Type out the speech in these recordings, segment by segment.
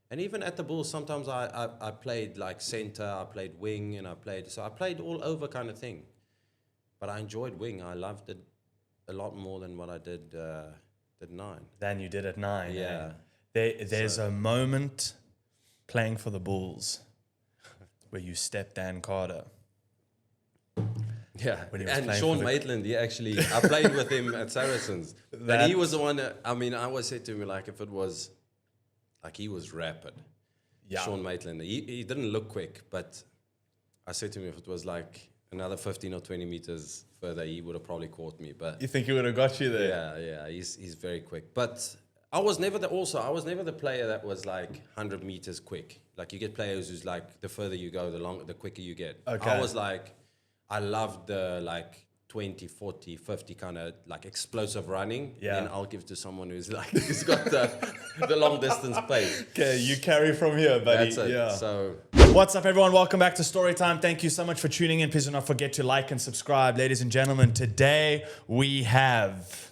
And even at the Bulls, sometimes I played like center, I played wing, and I played all over kind of thing. But I enjoyed wing. I loved it a lot more than what I did at 9. Than you did at 9. Yeah. There's a moment playing for the Bulls where you stepped Dan Carter. Yeah, When he was and playing Sean for the- Maitland, I played with him at Saracens. And he was the one that, I always said to him, like, if it was, like, he was rapid. Yeah. Sean Maitland. He didn't look quick, but I said to him, if it was like another 15 or 20 meters further, he would have probably caught me. But You think he would have got you there? yeah, he's very quick. But I was never the player that was like 100 meters quick. Like, you get players who's like, the further you go, the quicker you get. Okay. I was like, I loved the like 20, 40, 50 kind of like explosive running. Yeah. Then I'll give to someone who's like, who's got the long distance pace. Okay, you carry from here, buddy. That's it. Yeah. So What's up, everyone? Welcome back to Storytime. Thank you so much for tuning in. Please do not forget to like and subscribe. Ladies and gentlemen, today we have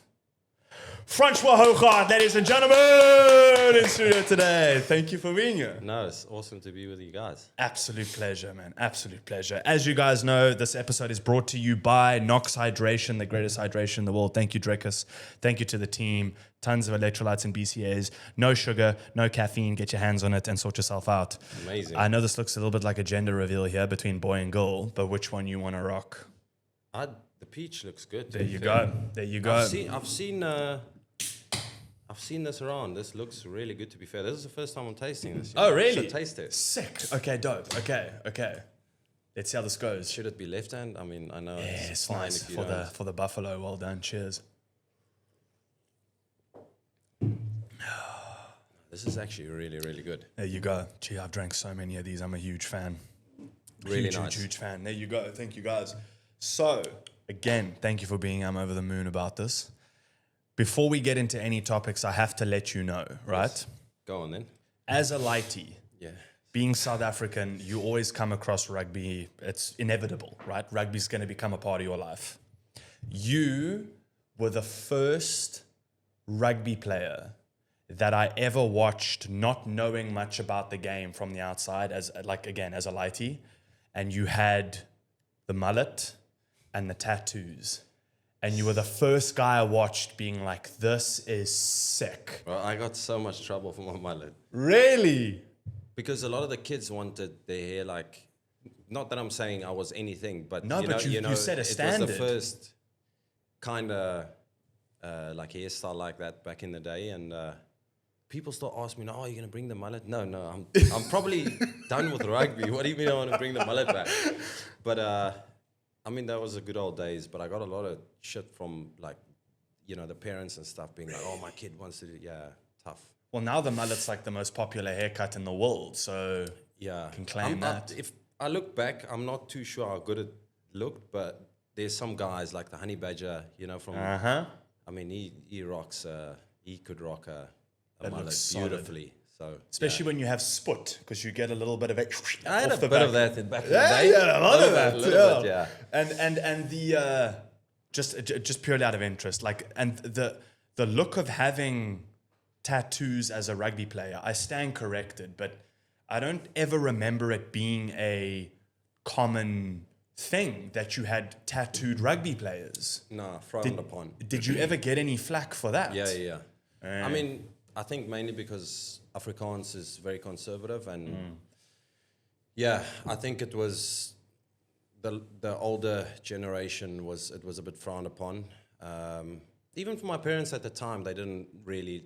Francois Hougaard, ladies and gentlemen, in studio today. Thank you for being here. no, it's awesome to be with you guys. Absolute pleasure, man. Absolute pleasure. As you guys know, this episode is brought to you by Nox Hydration, the greatest hydration in the world. Thank you, Drakus. Thank you to the team. Tons of electrolytes and BCAAs. No sugar, no caffeine. Get your hands on it and sort yourself out. Amazing. I know this looks a little bit like a gender reveal here between boy and girl, but which one you want to rock? The peach looks good. There you go. There you go. I've seen this around. This looks really good, to be fair. This is the first time I'm tasting this. Oh, really? Should taste it. Sick. Okay, dope. Okay. Let's see how this goes. Should it be left hand? I mean, I know Yeah, it's it's fine nice if you for don't. the buffalo. Well done. Cheers. This is actually really, really good. There you go. Gee, I've drank so many of these. I'm a huge fan. Really huge, nice. huge fan. There you go. Thank you, guys. So, again, thank you for being I'm over the moon about this. Before we get into any topics, I have to let you know, right? Yes. Go on then. As a lighty, Yeah. being South African, you always come across rugby. It's inevitable, right? Rugby's going to become a part of your life. You were the first rugby player that I ever watched not knowing much about the game from the outside as a lighty. And you had the mullet and the tattoos. And you were the first guy I watched being like, this is sick. Well, I got so much trouble for my mullet Really? because a lot of the kids wanted their hair like. Not that I'm saying I was anything, but No, but you set a it standard. was the first kind of like hairstyle like that back in the day, and people still ask me, "No, are you gonna bring the mullet?" No, I'm probably done with rugby. What do you mean I want to bring the mullet back? But I mean, that was the good old days. But I got a lot of shit from like, the parents and stuff being like, "Oh, my kid wants to do." Yeah, tough. Well, now the mullet's like the most popular haircut in the world, so Yeah, can claim that. If I look back, I'm not too sure how good it looked, but there's some guys like the Honey Badger, from. I mean, he rocks. He could rock a That mullet looks solid. beautifully. So especially when you have sput, because you get a little bit of it. I had off a the bit back. of that in back in the day. Yeah, a lot of that. Little bit, yeah. And the just purely out of interest, like, and the look of having tattoos as a rugby player, I stand corrected, but I don't ever remember it being a common thing that you had tattooed rugby players. Nah, frowned upon. Did you ever get any flack for that? Yeah. I mean, I think mainly because Afrikaans is very conservative, and yeah, I think it was the older generation it was a bit frowned upon. Even for my parents at the time, they didn't really.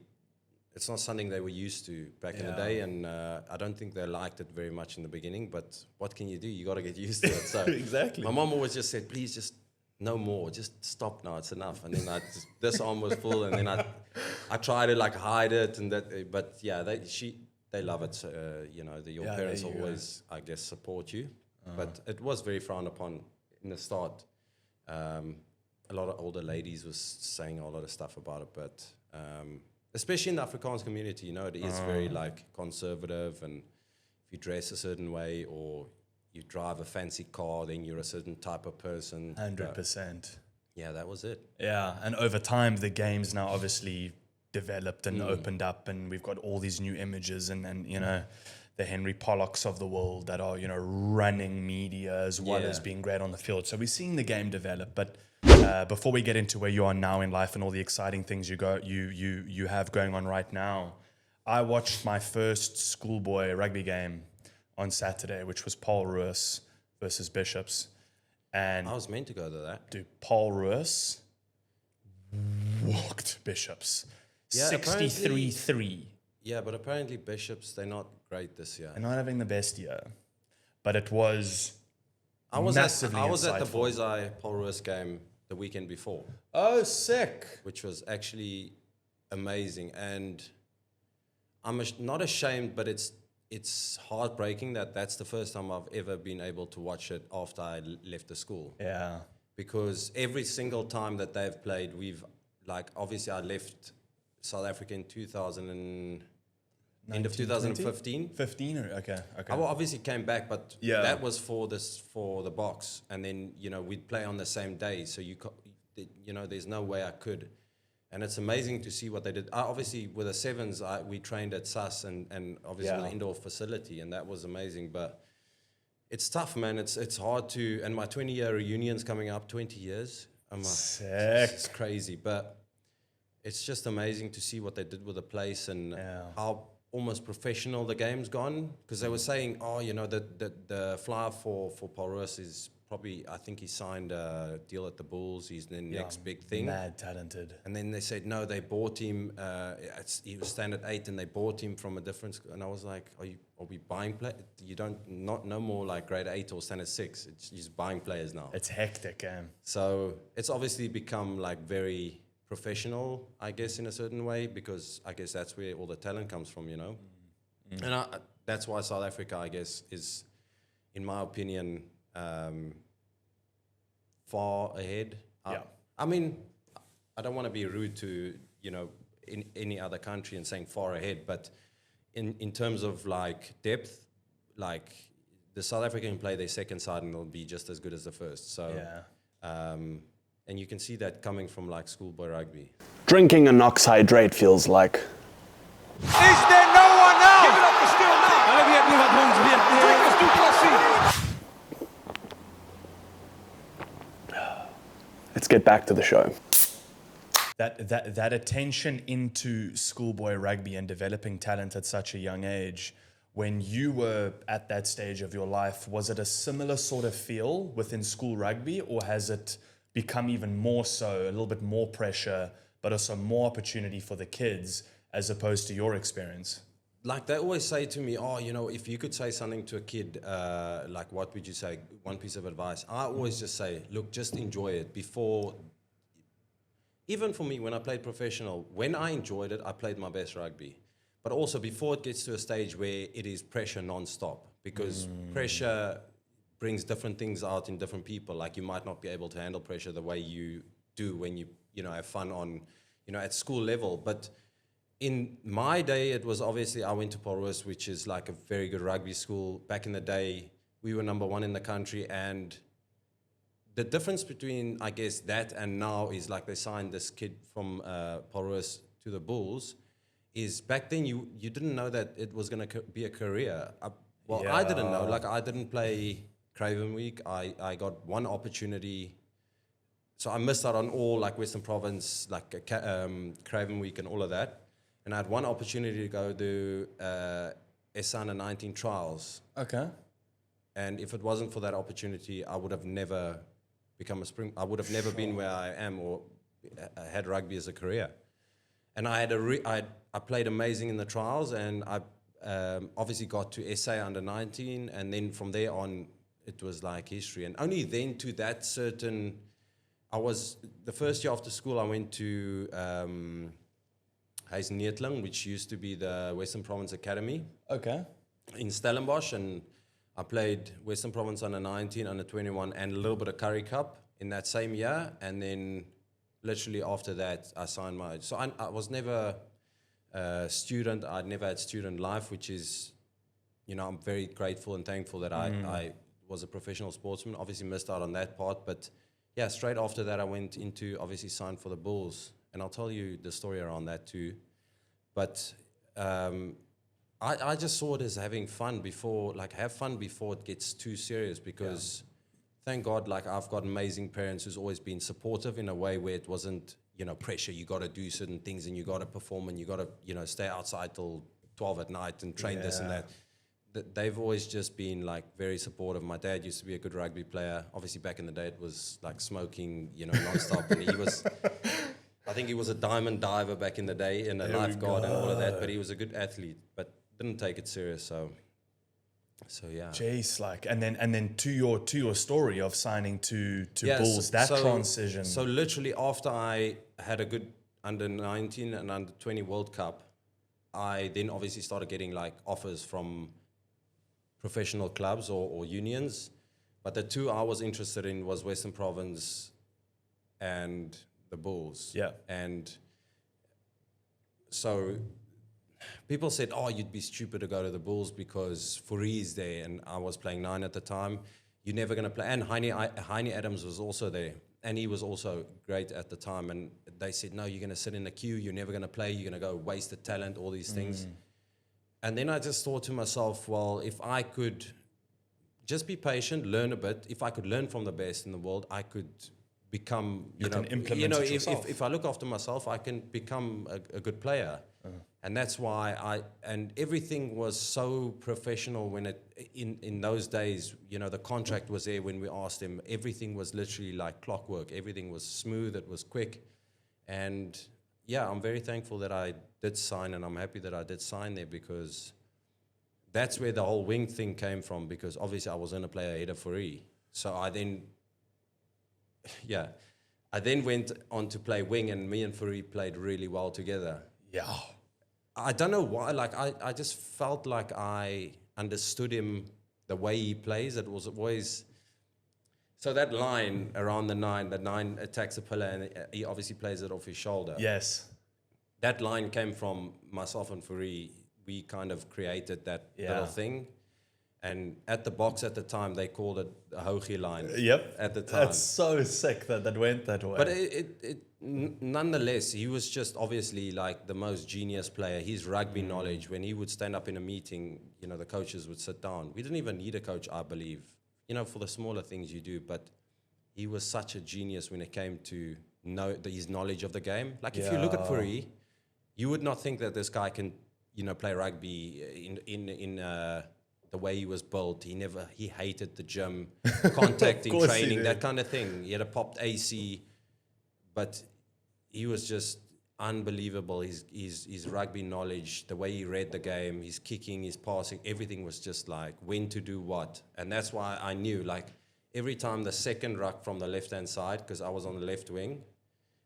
It's not something they were used to back in the day, and I don't think they liked it very much in the beginning. But what can you do? You got to get used to it. So Exactly. my mom always just said, "Please, just no more. Just stop now. It's enough." And then this arm was full, and then I tried to like hide it, and that. But yeah, they love it. Your parents there you always, I guess, support you. But it was very frowned upon in the start. A lot of older ladies was saying a lot of stuff about it, but especially in the Afrikaans community, it is very like conservative, and if you dress a certain way or you drive a fancy car, then you're a certain type of person. 100%. Yeah, that was it. Yeah, and over time, the game's now obviously developed and opened up, and we've got all these new images and you know, the Henry Pollocks of the world that are, you know, running media as well as being great on the field. So we're seeing the game develop. But before we get into where you are now in life and all the exciting things you have going on right now, I watched my first schoolboy rugby game on Saturday, which was Paul Roos versus Bishops. And I was meant to go to that. dude, Paul Roos walked Bishops. Yeah, 63-3. Yeah, but apparently Bishops, they're not great this year. They're not having the best year. But it was massively insightful. I was at the Boys Eye Paul Roos game the weekend before. Oh, sick. Which was actually amazing. And I'm not ashamed, but it's heartbreaking that that's the first time I've ever been able to watch it after I left the school. Yeah. Because every single time that they've played, obviously I left South Africa in end of 2015. 15 or okay. I obviously came back, but Yeah. that was for the box, and then we'd play on the same day, so there's no way I could. And it's amazing to see what they did. Obviously, with the sevens, we trained at SAS and obviously with the indoor facility, and that was amazing. But it's tough, man. It's hard to. And my 20-year reunion's coming up. 20 years. Sick. It's crazy, but it's just amazing to see what they did with the place and how almost professional the game's gone. Because they were saying, the flyer for Paul Roos is probably, I think he signed a deal at the Bulls. He's the next big thing. Mad talented. And then they said, no, they bought him. He was standard 8 and they bought him from a different school. And I was like, are we buying players? You no more like grade 8 or standard 6. You're just buying players now. It's hectic, So it's obviously become like very professional, I guess, in a certain way, because I guess that's where all the talent comes from, And that's why South Africa, I guess, is, in my opinion, far ahead. I mean, I don't want to be rude to, in any other country and saying far ahead, but in terms of like depth, like the South African play their second side and they'll be just as good as the first. So, and you can see that coming from like schoolboy rugby. Drinking an ox hydrate feels like. Is there no one else? Give it up for still now. Let's get back to the show. That attention into schoolboy rugby and developing talent at such a young age, when you were at that stage of your life, was it a similar sort of feel within school rugby, or has it become even more so, a little bit more pressure, but also more opportunity for the kids as opposed to your experience? Like they always say to me, if you could say something to a kid, like what would you say? One piece of advice. I always just say, look, just enjoy it. Before, even for me, when I played professional, when I enjoyed it, I played my best rugby. But also before it gets to a stage where it is pressure non-stop, because pressure brings different things out in different people. Like you might not be able to handle pressure the way you do when you have fun on, at school level. But in my day, it was obviously I went to Paul Roos, which is like a very good rugby school. Back in the day, we were number 1 in the country. And the difference between, I guess, that and now is like they signed this kid from Paul Roos to the Bulls. Is back then you didn't know that it was going to be a career. I didn't know. Like I didn't play Craven Week. I got one opportunity. So I missed out on all like Western Province, like Craven Week and all of that. And I had one opportunity to go do SA Under 19 trials. Okay. And if it wasn't for that opportunity, I would have never become I would have never been where I am or had rugby as a career. And I played amazing in the trials, and I obviously got to SA Under 19, and then from there on, it was like history. And only then to that certain, the first year after school, I went to Huis Neetling, which used to be the Western Province Academy. Okay. In Stellenbosch, and I played Western Province Under 19, Under 21, and a little bit of Currie Cup in that same year, and then literally after that, I signed my... So I was never a student. I'd never had student life, which is, I'm very grateful and thankful that I was a professional sportsman. Obviously missed out on that part. But yeah, straight after that, I went into, obviously signed for the Bulls. And I'll tell you the story around that too. But I just saw it as having fun before, like have fun before it gets too serious, because thank God, like I've got amazing parents who's always been supportive in a way where it wasn't, pressure. You got to do certain things and you got to perform and you got to, stay outside till 12 at night and train this and that. They've always just been like very supportive. My dad used to be a good rugby player. Obviously back in the day it was like smoking, nonstop. And he was, I think he was a diamond diver back in the day and a lifeguard and all of that, but he was a good athlete, but didn't take it serious. So yeah. Jeez, like, and then to your story of signing to Bulls, that transition. So literally after I had a good under 19 and under 20 World Cup, I then obviously started getting like offers from professional clubs or unions, but the two I was interested in was Western Province and the Bulls. Yeah. And so people said, oh, you'd be stupid to go to the Bulls because Fourie is there, and I was playing 9 at the time. You're never going to play. And Heine Adams was also there, and he was also great at the time. And they said, no, you're going to sit in the queue. You're never going to play. You're going to go waste the talent, all these things. And then I just thought to myself, well, if I could just be patient, learn a bit, if I could learn from the best in the world, I could become, if I look after myself, I can become a good player. And that's why and everything was so professional when in those days, the contract was there when we asked him. Everything was literally like clockwork. Everything was smooth. It was quick. And yeah, I'm very thankful that I did sign, and I'm happy that I did sign there, because that's where the whole wing thing came from, because obviously I was in a player ahead of Fourie. So I then went on to play wing, and me and Fourie played really well together. Yeah. I don't know why, like I just felt like I understood him the way he plays. It was always, so that line around the 9 attacks a pillar, and he obviously plays it off his shoulder. Yes. That line came from myself and Fourie. We kind of created that little thing. And at the box at the time, they called it a Hougaard line. Yep. At the time. That's so sick that went that way. But nonetheless, he was just obviously like the most genius player. His rugby knowledge, when he would stand up in a meeting, the coaches would sit down. We didn't even need a coach, I believe, for the smaller things you do. But he was such a genius when it came to his knowledge of the game. Like if you look at Fourie, you would not think that this guy can, play rugby in the way he was built. He hated the gym, contacting, training, that kind of thing. He had a popped AC, but he was just unbelievable. His rugby knowledge, the way he read the game, his kicking, his passing, everything was just like when to do what. And that's why I knew, like, every time the second ruck from the left-hand side, because I was on the left wing,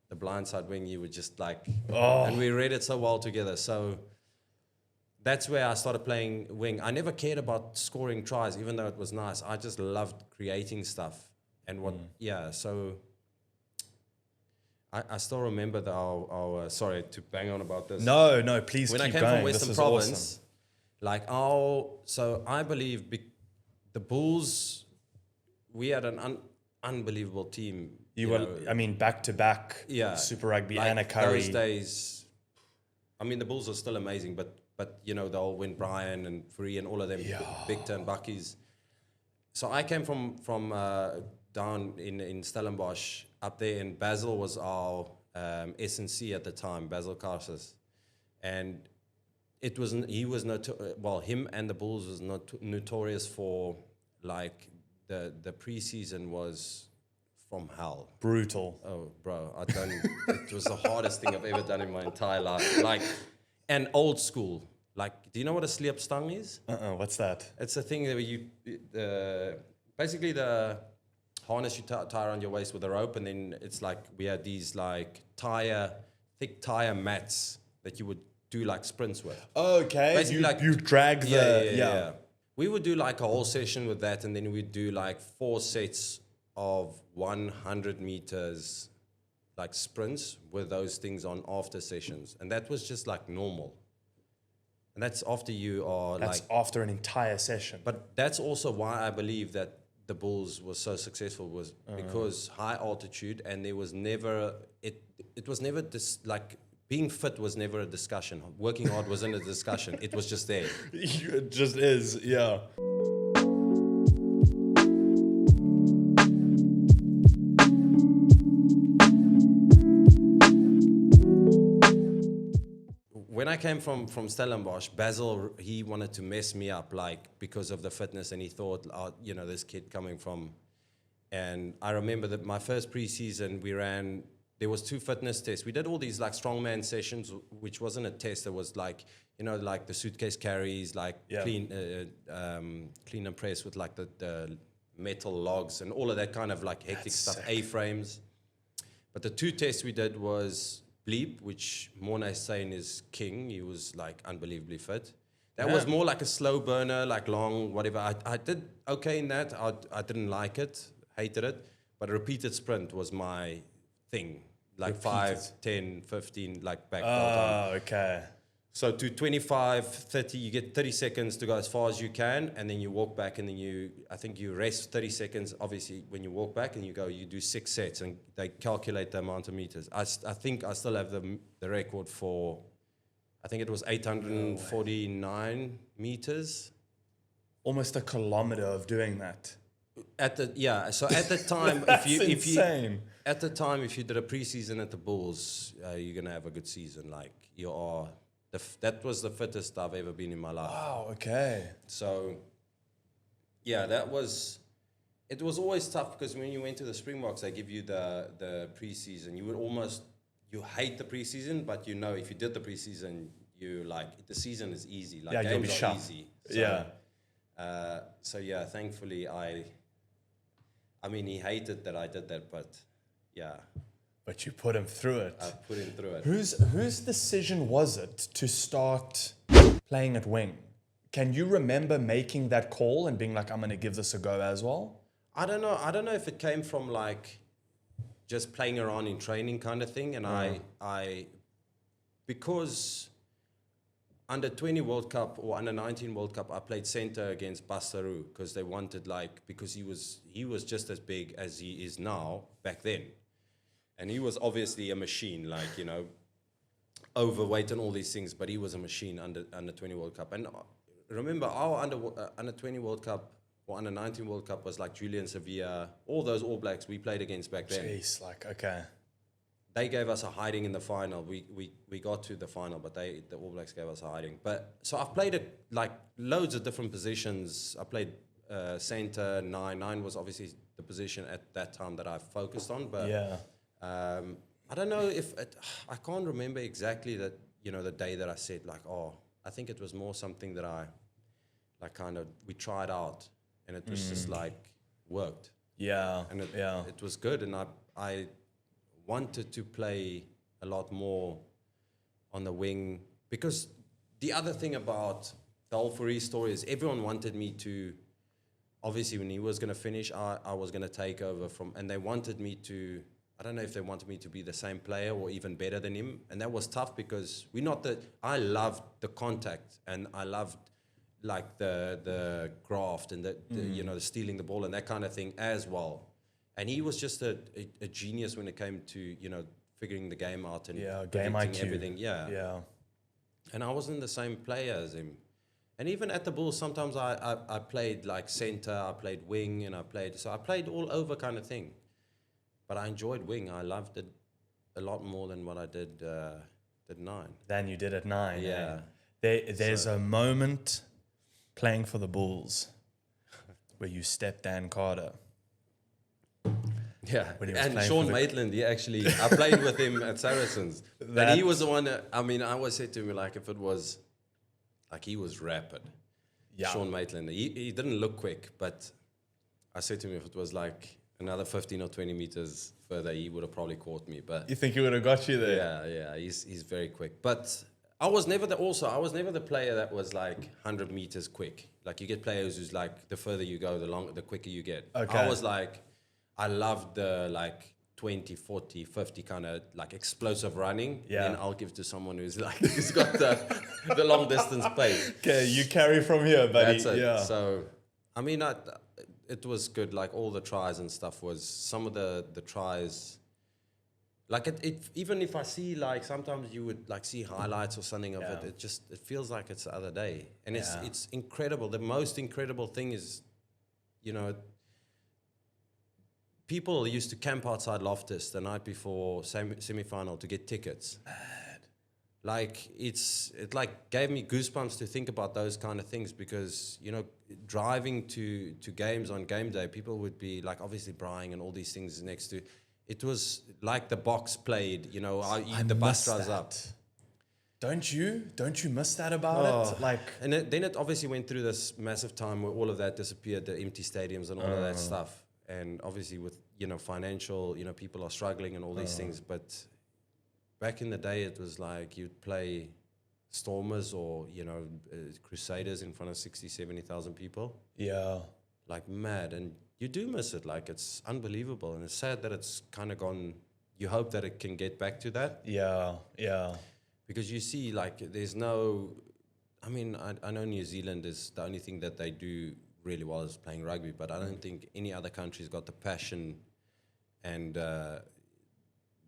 the blind side wing, you would just like, and we read it so well together. So that's where I started playing wing. I never cared about scoring tries, even though it was nice. I just loved creating stuff. And so I still remember our sorry to bang on about this. No, please when keep I came going. from Western Province, so I believe the Bulls, we had an unbelievable team. You were, back to back, Super Rugby and a Currie. Those days, the Bulls are still amazing, but they'll win Brian and Fourie and all of them, big turn buckies. So I came from down in Stellenbosch up there, and Basil was our S&C at the time, Basil Karsus, and him and the Bulls was notorious for, like, the preseason was from hell. Brutal. Oh, bro, it was the hardest thing I've ever done in my entire life. Like, and old school. Like, do you know what a sleepstang is? What's that? It's a thing where you, basically the harness you tie around your waist with a rope, and then it's like, we had these like thick tire mats that you would do like sprints with. Okay, basically you drag the, We would do like a whole session with that, and then we'd do like 4 sets of 100 meters, like sprints with those things on after sessions. And that was just like normal. And that's after you are that's after an entire session. But that's also why I believe that the Bulls was so successful, was because high altitude, and there was never, it was never this like being fit was never a discussion. Working hard wasn't a discussion. It was just there. It just is, yeah. When I came from Stellenbosch, Basil, he wanted to mess me up, like, because of the fitness, and he thought, you know, this kid coming from... And I remember that my first preseason, there was 2 fitness tests. We did all these, like, strongman sessions, which wasn't a test. It was, like, you know, like the suitcase carries, like, clean and press with, like, the metal logs and all of that kind of, like, hectic stuff, sick. A-frames. But the 2 tests we did was... Bleep, which Mornay saying is king. He was like unbelievably fit. That was more like a slow burner, like long, whatever. I did okay in that. I didn't like it, hated it. But a repeated sprint was my thing. Like 5, 10, 15, like back. Oh, okay. So to 25, 30, you get 30 seconds to go as far as you can, and then you walk back, and then I think you rest 30 seconds, obviously, when you walk back, and you do 6 sets, and they calculate the amount of meters. I think I still have the record for, I think it was 849 meters. Almost a kilometer of doing that. So at the time, insane. At the time, if you did a preseason at the Bulls, you're gonna have a good season. Like you are. That was the fittest I've ever been in my life. Wow, okay. So, yeah, it was always tough because when you went to the Springboks, they give you the preseason. You hate the preseason, but you know if you did the preseason, you like, the season is easy. Like games are easy. So, yeah. Thankfully, I mean, he hated that I did that, but yeah. But you put him through it. I put him through it. Whose decision was it to start playing at wing? Can you remember making that call and being like, I'm going to give this a go as well? I don't know. I don't know if it came from like just playing around in training kind of thing. And I because under 20 World Cup or under 19 World Cup, I played center against Bastaru because they wanted because he was just as big as he is now back then. And he was obviously a machine, like, you know, overweight and all these things, but he was a machine under 20 World Cup. And remember, our under 20 World Cup or under 19 World Cup was like Julian Sevilla, all those All Blacks we played against back then. Jeez, like, okay. They gave us a hiding in the final. We got to the final, but the All Blacks gave us a hiding. But so I've played like loads of different positions. I played center, 9. 9 was obviously the position at that time that I focused on, but yeah. I don't know if I can't remember exactly that, you know, the day that I said like, I think it was more something that I like we tried out and it was just like worked. Yeah. And it was good. And I wanted to play a lot more on the wing because the other thing about the whole Fourie story is everyone wanted me to, obviously when he was going to finish, I was going to take over and they wanted me to, I don't know if they wanted me to be the same player or even better than him. And that was tough because I loved the contact and I loved like the graft and the you know, the stealing the ball and that kind of thing as well. And he was just a genius when it came to, you know, figuring the game out and game IQ. Everything. Yeah. And I wasn't the same player as him. And even at the Bulls, sometimes I played like center, I played wing, and I played all over kind of thing. But I enjoyed wing. I loved it a lot more than what I did at 9. Than you did at 9. Yeah. There's a moment playing for the Bulls where you stepped Dan Carter. Yeah, and Sean Maitland, I played with him at Saracens. And he was the one that, I mean, I always said to him, like, if it was, like, he was rapid. Yeah. Sean Maitland. He didn't look quick, but I said to him, if it was like another 15 or 20 meters further, he would have probably caught me. But you think he would have got you there? Yeah, he's very quick. But I was never the player that was like 100 meters quick. Like, you get players who's like, the further you go, the quicker you get. Okay. I was like, I loved the like 20, 40, 50 kind of like explosive running. Yeah. And I'll give to someone who's like, who's got the long distance pace. Okay, you carry from here, buddy. That's it. Yeah. So, I mean, it was good. Like all the tries and stuff was, some of the tries, Like even if I see like sometimes you would like see highlights or something of it, it feels like it's the other day, and it's incredible. The most incredible thing is, you know, people used to camp outside Loftus the night before semi-final to get tickets. Like it like gave me goosebumps to think about those kind of things, because, you know, driving to games on game day, people would be like obviously braaiing and all these things next to. It was like the box played, you know, the bus drives up. Don't you miss that about it? Like, and then it obviously went through this massive time where all of that disappeared, the empty stadiums and all of that stuff. And obviously with, you know, financial, you know, people are struggling and all these things, but back in the day, it was like you'd play Stormers or, you know, Crusaders in front of 60, 70,000 people. yeah. Like mad. And you do miss it. Like, it's unbelievable. And it's sad that it's kind of gone. You hope that it can get back to that. Yeah. Because you see, like, there's no... I mean, I know New Zealand is the only thing that they do really well is playing rugby, but I don't think any other country's got the passion and...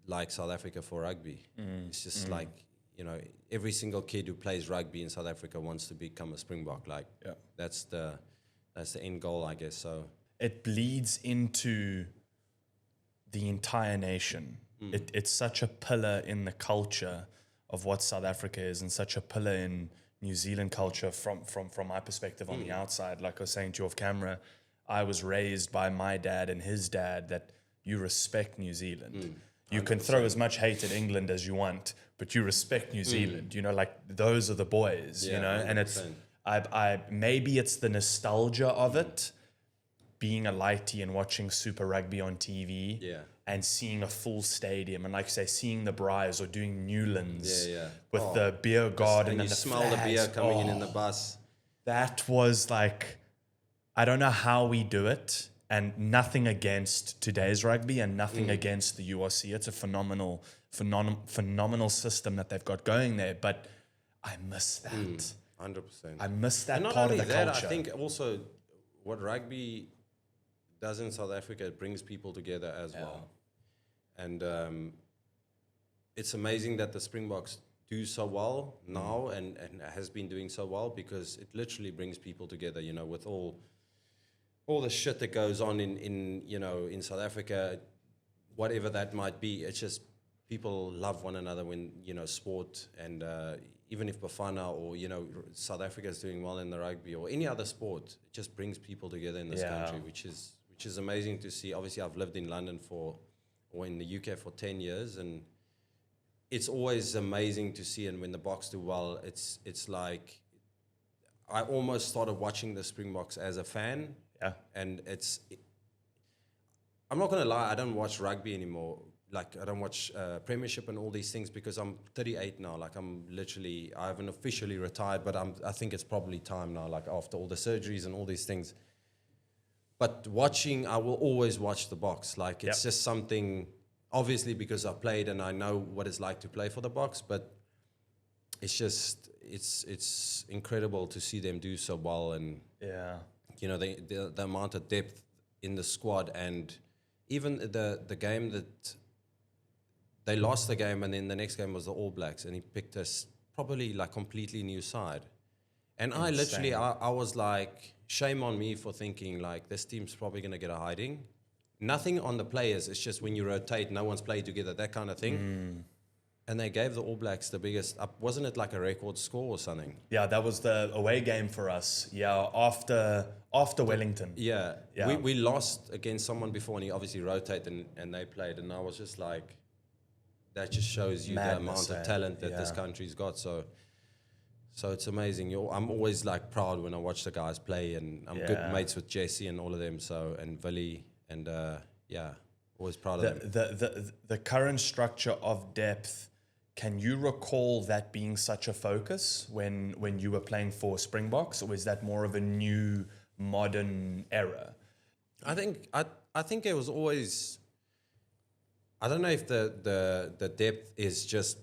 like South Africa for rugby. It's just like, you know, every single kid who plays rugby in South Africa wants to become a Springbok. Like, that's the end goal, I guess. So it bleeds into the entire nation. It's such a pillar in the culture of what South Africa is, and such a pillar in New Zealand culture from my perspective on the outside. Like I was saying to you off camera, I was raised by my dad and his dad that you respect New Zealand. You can throw as much hate at England as you want, but you respect New Zealand. You know, like those are the boys. You know, 100%. And it's I maybe it's the nostalgia of it, being a lighty and watching Super Rugby on TV, and seeing a full stadium, and like you say, seeing the Briars or doing Newlands with the beer garden and you the smell flags. the beer coming in the bus. That was like, I don't know how we do it. And nothing against today's rugby and nothing against the URC. It's a phenomenal system that they've got going there. But I miss that. 100%. I miss that and not part only of the that, culture. I think also what rugby does in South Africa, it brings people together as well. And it's amazing that the Springboks do so well now and has been doing so well, because it literally brings people together, you know, with all the shit that goes on in you know, in South Africa, whatever that might be. It's just people love one another when, you know, sport, and even if Bafana or, you know, South Africa is doing well in the rugby or any other sport, it just brings people together in this country, which is amazing to see. Obviously, I've lived in London or in the UK for 10 years, and it's always amazing to see. And when the Boks do well, it's like I almost started watching the Springboks as a fan. And I'm not going to lie, I don't watch rugby anymore. Like, I don't watch Premiership and all these things, because I'm 38 now. Like, I haven't officially retired, but I think it's probably time now, like after all the surgeries and all these things. But watching, I will always watch the Boks. Like, it's just something, obviously because I played and I know what it's like to play for the Boks, but it's just, it's incredible to see them do so well. And you know, the amount of depth in the squad, and even the game that they lost the game, and then the next game was the All Blacks, and he picked us probably like completely new side. And I literally, I was like, shame on me for thinking like this team's probably going to get a hiding. Nothing on the players. It's just when you rotate, no one's played together, that kind of thing. And they gave the All Blacks the biggest up. Wasn't it like a record score or something? Yeah, that was the away game for us. Yeah, after Wellington. Yeah. We lost against someone before, and he obviously rotated, and they played. And I was just like, that just shows you the amount of talent that this country's got. So it's amazing. I'm always like proud when I watch the guys play, and I'm good mates with Jesse and all of them. So, and Willie, and always proud of them. The current structure of depth. Can you recall that being such a focus when you were playing for Springboks, or is that more of a new modern era? I think it was always. I don't know if the depth is just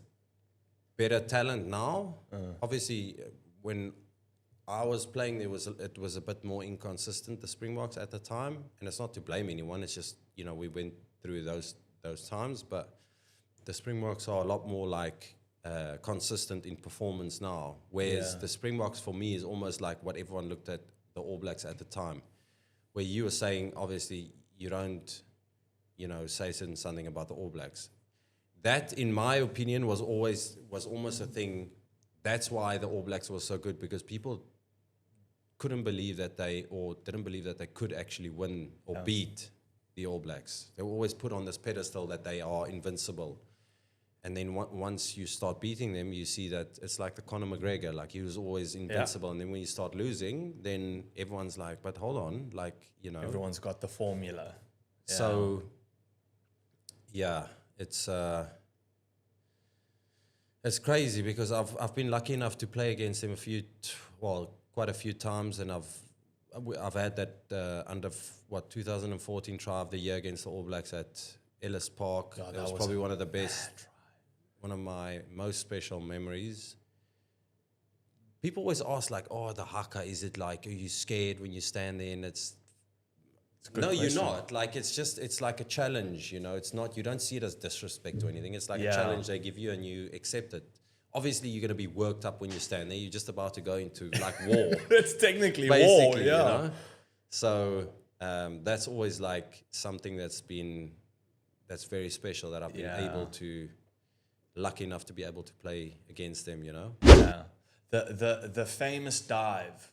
better talent now. Obviously, when I was playing, it was a bit more inconsistent, the Springboks at the time, and it's not to blame anyone. It's just, you know, we went through those times, but the Springboks are a lot more like consistent in performance now, whereas the Springboks for me is almost like what everyone looked at the All Blacks at the time, where you were saying obviously you don't, say something about the All Blacks. That, in my opinion, was almost a thing. That's why the All Blacks was so good, because people didn't believe that they could actually win or beat the All Blacks. They were always put on this pedestal that they are invincible. And then once you start beating them, you see that it's like the Conor McGregor, like he was always invincible. And then when you start losing, then everyone's like, but hold on, Everyone's got the formula. Yeah. So, it's crazy because I've been lucky enough to play against them quite a few times, and I've had that under 2014 try of the year against the All Blacks at Ellis Park. God, it was probably one of the best, one of my most special memories. People always ask like, "Oh, the haka, is it like? Are you scared when you stand there?" And it's a good question. You're not. Like it's like a challenge. It's not. You don't see it as disrespect or anything. It's like a challenge they give you, and you accept it. Obviously, you're going to be worked up when you stand there. You're just about to go into like war. It's technically war, yeah. So that's always like something that's very special, that I've been lucky enough to be able to play against them, Yeah. The famous dive.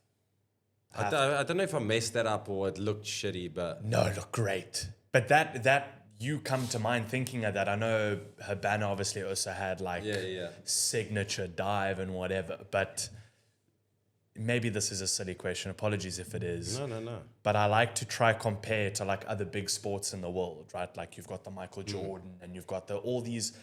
I don't know if I messed that up or it looked shitty, but... No, it looked great. But that you come to mind thinking of that. I know Habana obviously also had like signature dive and whatever, but maybe this is a silly question. Apologies if it is. No. But I like to try compare to like other big sports in the world, right? Like you've got the Michael Jordan and you've got all these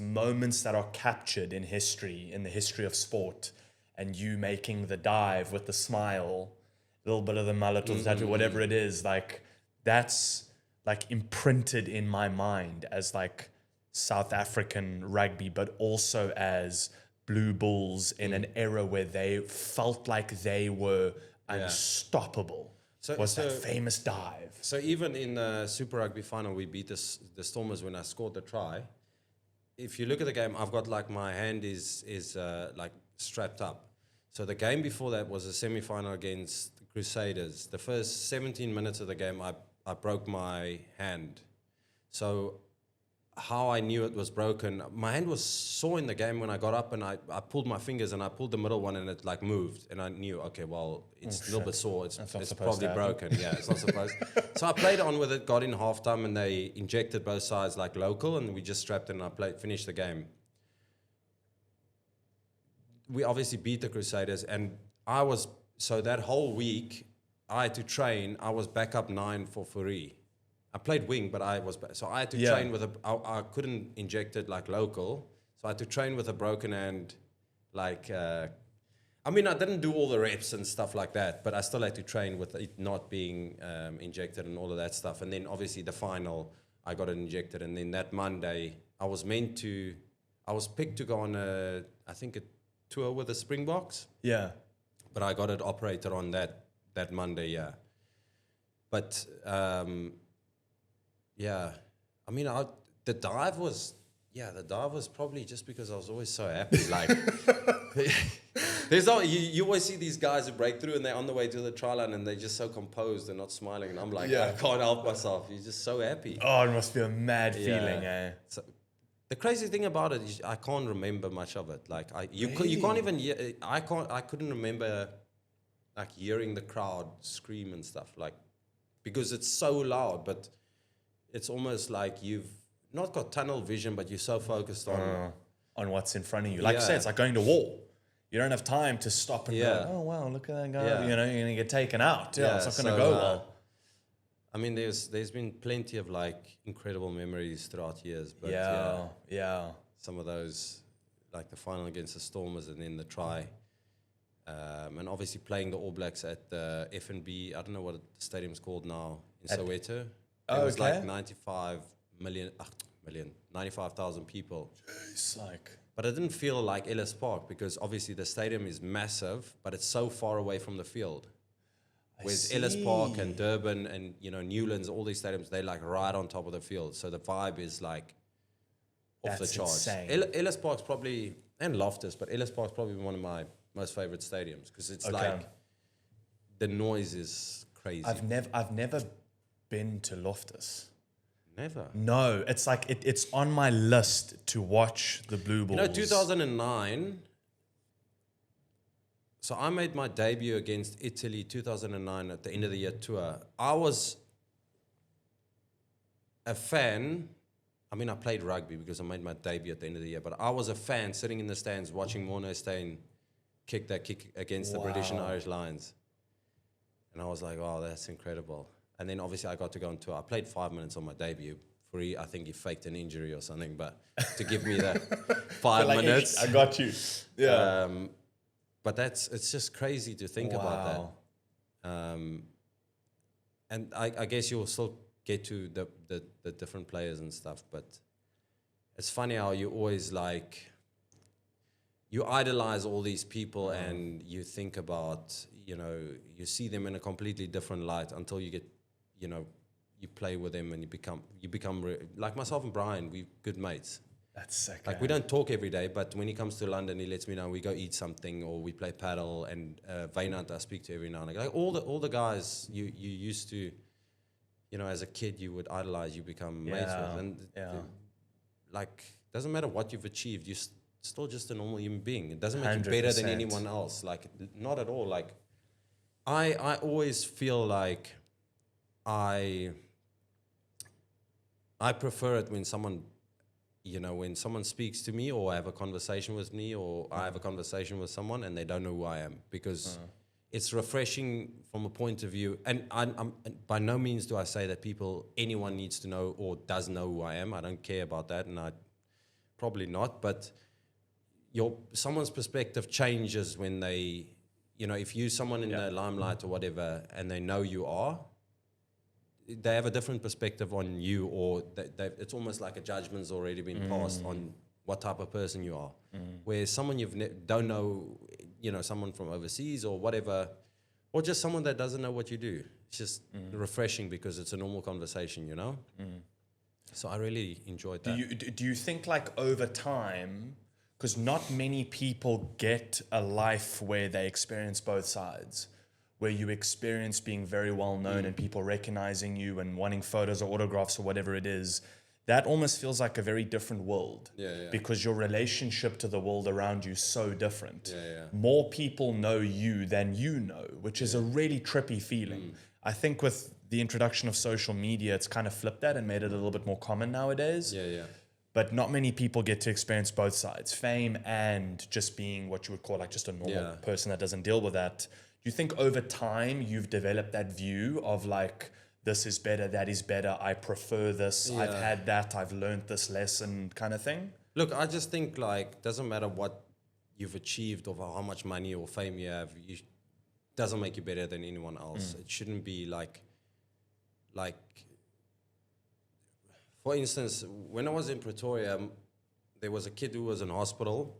moments that are captured in history, in the history of sport, and you making the dive with the smile, a little bit of the mullet or the tattoo, whatever it is, like that's like imprinted in my mind as like South African rugby, but also as Blue Bulls in an era where they felt like they were unstoppable. Was that famous dive. So even in the Super Rugby final, we beat the Stormers when I scored the try. If you look at the game, I've got like my hand is like strapped up. So the game before that was a semi-final against the Crusaders. The first 17 minutes of the game, I broke my hand. So how I knew it was broken, my hand was sore in the game when I got up, and I pulled my fingers and I pulled the middle one and it like moved, and I knew, okay, well, it's a little bit sore. It's probably broken. Yeah, it's not supposed. So I played on with it, got in halftime, and they injected both sides like local, and we just strapped it and I finished the game. We obviously beat the Crusaders, and so that whole week I had to train. I was backup 9 for Currie. I played wing, but I had to train with I couldn't inject it like local, so I had to train with a broken hand. Like, I didn't do all the reps and stuff like that, but I still had to train with it not being injected and all of that stuff. And then obviously the final, I got it injected, and then that Monday I was picked to go on a tour with the Springboks. Yeah, but I got it operated on that Monday. Yeah, but. The dive was probably just because I was always so happy. Like, you always see these guys who break through and they're on the way to the try line and they're just so composed and not smiling. And I'm like, I can't help myself. You're just so happy. Oh, it must be a mad feeling, eh? So, the crazy thing about it is I can't remember much of it. Like, you can't even. I couldn't remember like hearing the crowd scream and stuff, like, because it's so loud, but. It's almost like you've not got tunnel vision, but you're so focused on what's in front of you. Like I said, it's like going to war. You don't have time to stop and go, oh, wow, look at that guy. Yeah. You're going to get taken out. It's not going to go well. There's been plenty of like incredible memories throughout years. But some of those, like the final against the Stormers and then the try. And obviously playing the All Blacks at the F&B, I don't know what the stadium's called now, in Soweto. It was like 95,000 people. Jeez, but it didn't feel like Ellis Park because obviously the stadium is massive, but it's so far away from the field. Whereas Ellis Park and Durban and Newlands, all these stadiums, they're like right on top of the field. So the vibe is like off the That's charts. insane. Ellis Park's probably, and Loftus, but Ellis Park's probably one of my most favorite stadiums because it's like the noise is crazy. I've never been to Loftus. Never. No, it's like it's on my list to watch the Blue Bulls. 2009. So I made my debut against Italy 2009 at the end of the year tour. I was a fan. I mean, I played rugby because I made my debut at the end of the year, but I was a fan sitting in the stands watching Morné Steyn kick that kick against the British and Irish Lions. And I was like, wow, that's incredible. And then obviously I got to go on tour. I played 5 minutes on my debut. I think he faked an injury or something, but to give me that 5 minutes. I got you. Yeah. But it's just crazy to think about that. And I guess you'll still get to the different players and stuff, but it's funny how you always you idolize all these people and you think about, you see them in a completely different light until you get, you play with them and you become like myself and Brian, we're good mates. That's sick. Like we don't talk every day, but when he comes to London, he lets me know we go eat something or we play paddle. And Vaynant I speak to every now and again. Like all the guys you used to, as a kid you would idolize, you become mates with. And doesn't matter what you've achieved, you're still just a normal human being. It doesn't make you better than anyone else. Like not at all. Like I always feel like I prefer it when someone speaks to me or I have a conversation with me or I have a conversation with someone and they don't know who I am because it's refreshing from a point of view. And I'm by no means do I say that anyone needs to know or does know who I am. I don't care about that, and I probably not. But someone's perspective changes when they, if you're someone in the limelight or whatever and they know you are, they have a different perspective on you, or it's almost like a judgment's already been passed on what type of person you are. Where someone don't know, someone from overseas or whatever, or just someone that doesn't know what you do. It's just refreshing because it's a normal conversation, So I really enjoyed that. Do you think like over time, because not many people get a life where they experience both sides, where you experience being very well known and people recognizing you and wanting photos or autographs or whatever it is, that almost feels like a very different world. Because your relationship to the world around you is so different. More people know you than you know, which is a really trippy feeling. I think with the introduction of social media, it's kind of flipped that and made it a little bit more common nowadays. But not many people get to experience both sides, fame and just being what you would call like just a normal person that doesn't deal with that. Do you think over time you've developed that view of like, this is better, that is better, I prefer this, I've had that, I've learned this lesson kind of thing? Look, I just think like, doesn't matter what you've achieved or how much money or fame you have, doesn't make you better than anyone else. It shouldn't be like, for instance, when I was in Pretoria, there was a kid who was in hospital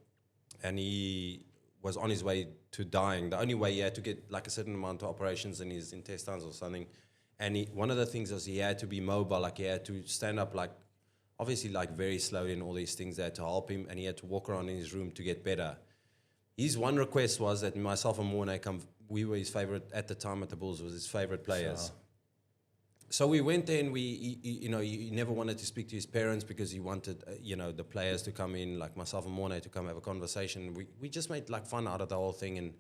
and he was on his way to dying. The only way he had to get like a certain amount of operations in his intestines or something. And one of the things was he had to be mobile, like he had to stand up like, obviously like very slowly and all these things that had to help him, and he had to walk around in his room to get better. His one request was that myself and Morné we were his favorite, at the time at the Bulls, was his favorite players. So we went there and he never wanted to speak to his parents because he wanted, the players to come in, like myself and Morné, to come have a conversation. We just made like fun out of the whole thing and,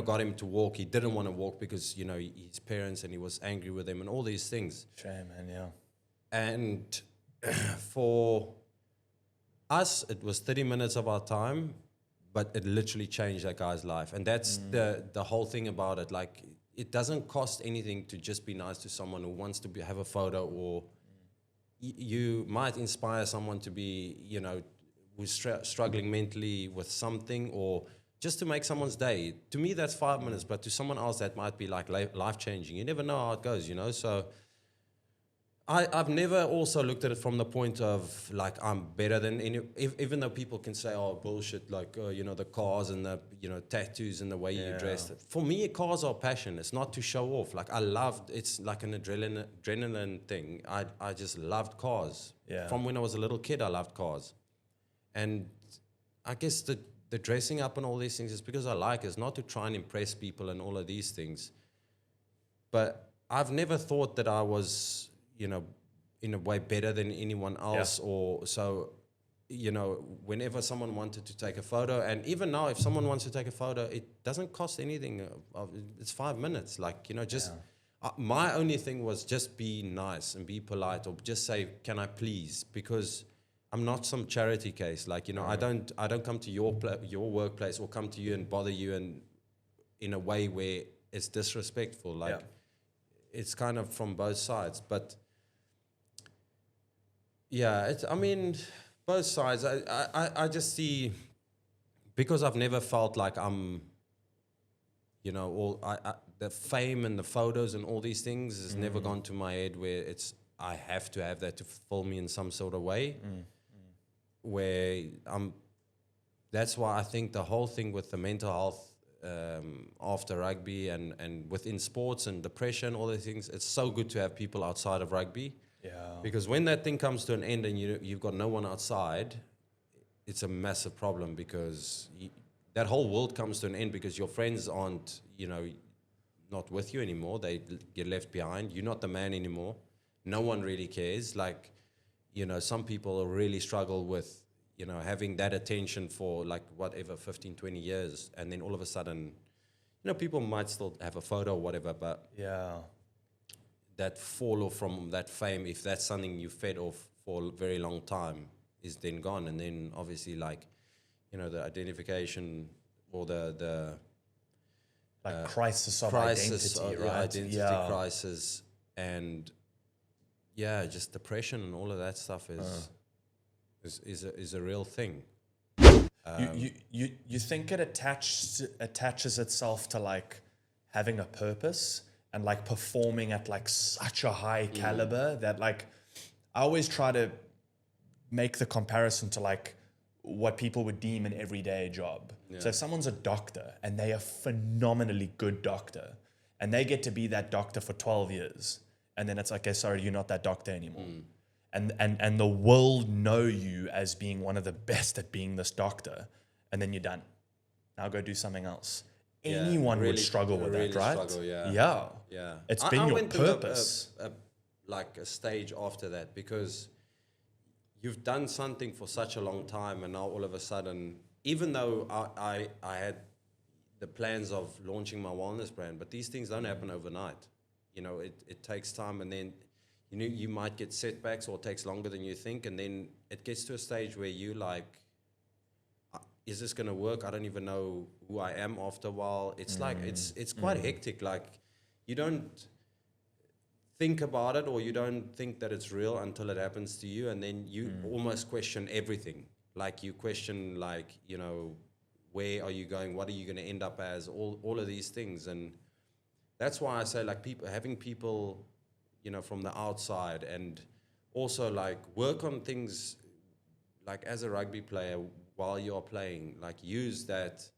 got him to walk. He didn't want to walk because, his parents, and he was angry with them and all these things. Shame, man, yeah. And for us, it was 30 minutes of our time, but it literally changed that guy's life. And that's the whole thing about it. Like, it doesn't cost anything to just be nice to someone who wants to have a photo, or you might inspire someone to be, who's struggling mentally with something, or just to make someone's day. To me, that's 5 minutes, but to someone else, that might be like life-changing. You never know how it goes, So I've never also looked at it from the point of like I'm better than even though people can say, oh, bullshit, like, the cars and the, tattoos and the way you dress. For me, cars are passion. It's not to show off. Like it's like an adrenaline thing. I just loved cars. From when I was a little kid, I loved cars. And I guess the dressing up and all these things is because I like it. It's not to try and impress people and all of these things. But I've never thought that I was, you know, in a way better than anyone else, or so, you know, whenever someone wanted to take a photo, and even now, if someone wants to take a photo, it doesn't cost anything. It's 5 minutes. Like, you know, just my only thing was just be nice and be polite, or just say, "Can I please?" Because I'm not some charity case. Like, you know, I don't come to your workplace or come to you and bother you and in a way where it's disrespectful. Like, it's kind of from both sides. But yeah, I mean, both sides. I just see, because I've never felt like I'm, you know, the fame and the photos and all these things has never gone to my head where I have to have that to fulfill me in some sort of way. Where that's why I think the whole thing with the mental health after rugby and within sports and depression, all these things, it's so good to have people outside of rugby. Because when that thing comes to an end and you've got no one outside, it's a massive problem, because that whole world comes to an end because your friends aren't, you know, not with you anymore. They get left behind. You're not the man anymore. No one really cares. Like, you know, some people really struggle with, you know, having that attention for like whatever, 15, 20 years. And then all of a sudden, you know, people might still have a photo or whatever, but that fall off from that fame, if that's something you fed off for a very long time, is then gone. And then obviously, like, you know, the identification or the crisis of crisis identity, of right? identity crisis, and just depression and all of that stuff is a real thing. You think it attaches itself to like having a purpose and like performing at like such a high caliber that, like, I always try to make the comparison to like what people would deem an everyday job. So if someone's a doctor and they are a phenomenally good doctor and they get to be that doctor for 12 years, and then it's like, okay, sorry, you're not that doctor anymore. And the world know you as being one of the best at being this doctor, and then you're done. Now go do something else. Anyone would struggle with that, right? Struggle, yeah. It's been I your went purpose. through like a stage after that, because you've done something for such a long time, and now all of a sudden, even though I had the plans of launching my wellness brand, but these things don't happen overnight. You know, it takes time, and then, you know, you might get setbacks, or it takes longer than you think, and then it gets to a stage where you like, is this going to work? I don't even know who I am after a while. It's like, it's quite hectic. Like, you don't think about it, or you don't think that it's real until it happens to you, and then you almost question everything. Like, you question, like, you know, where are you going? What are you going to end up as? All of these things. And that's why I say, like, having people, you know, from the outside, and also like work on things, like as a rugby player while you're playing, like use that.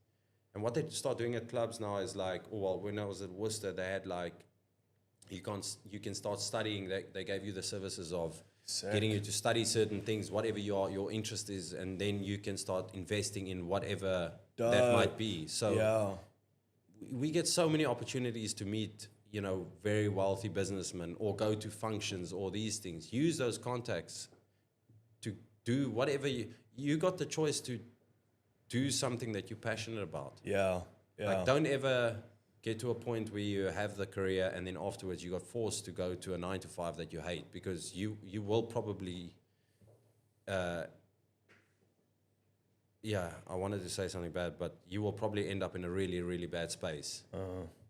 And what they start doing at clubs now is like, when I was at Worcester, they had like, you can start studying. They gave you the services of getting you to study certain things, whatever your interest is, and then you can start investing in whatever that might be. So we get so many opportunities to meet, you know, very wealthy businessmen, or go to functions, or these things. Use those contacts to do whatever you got the choice to do something that you're passionate about. Like, don't ever get to a point where you have the career and then afterwards you got forced to go to a 9-to-5 that you hate, because you will probably I wanted to say something bad, but you will probably end up in a really, really bad space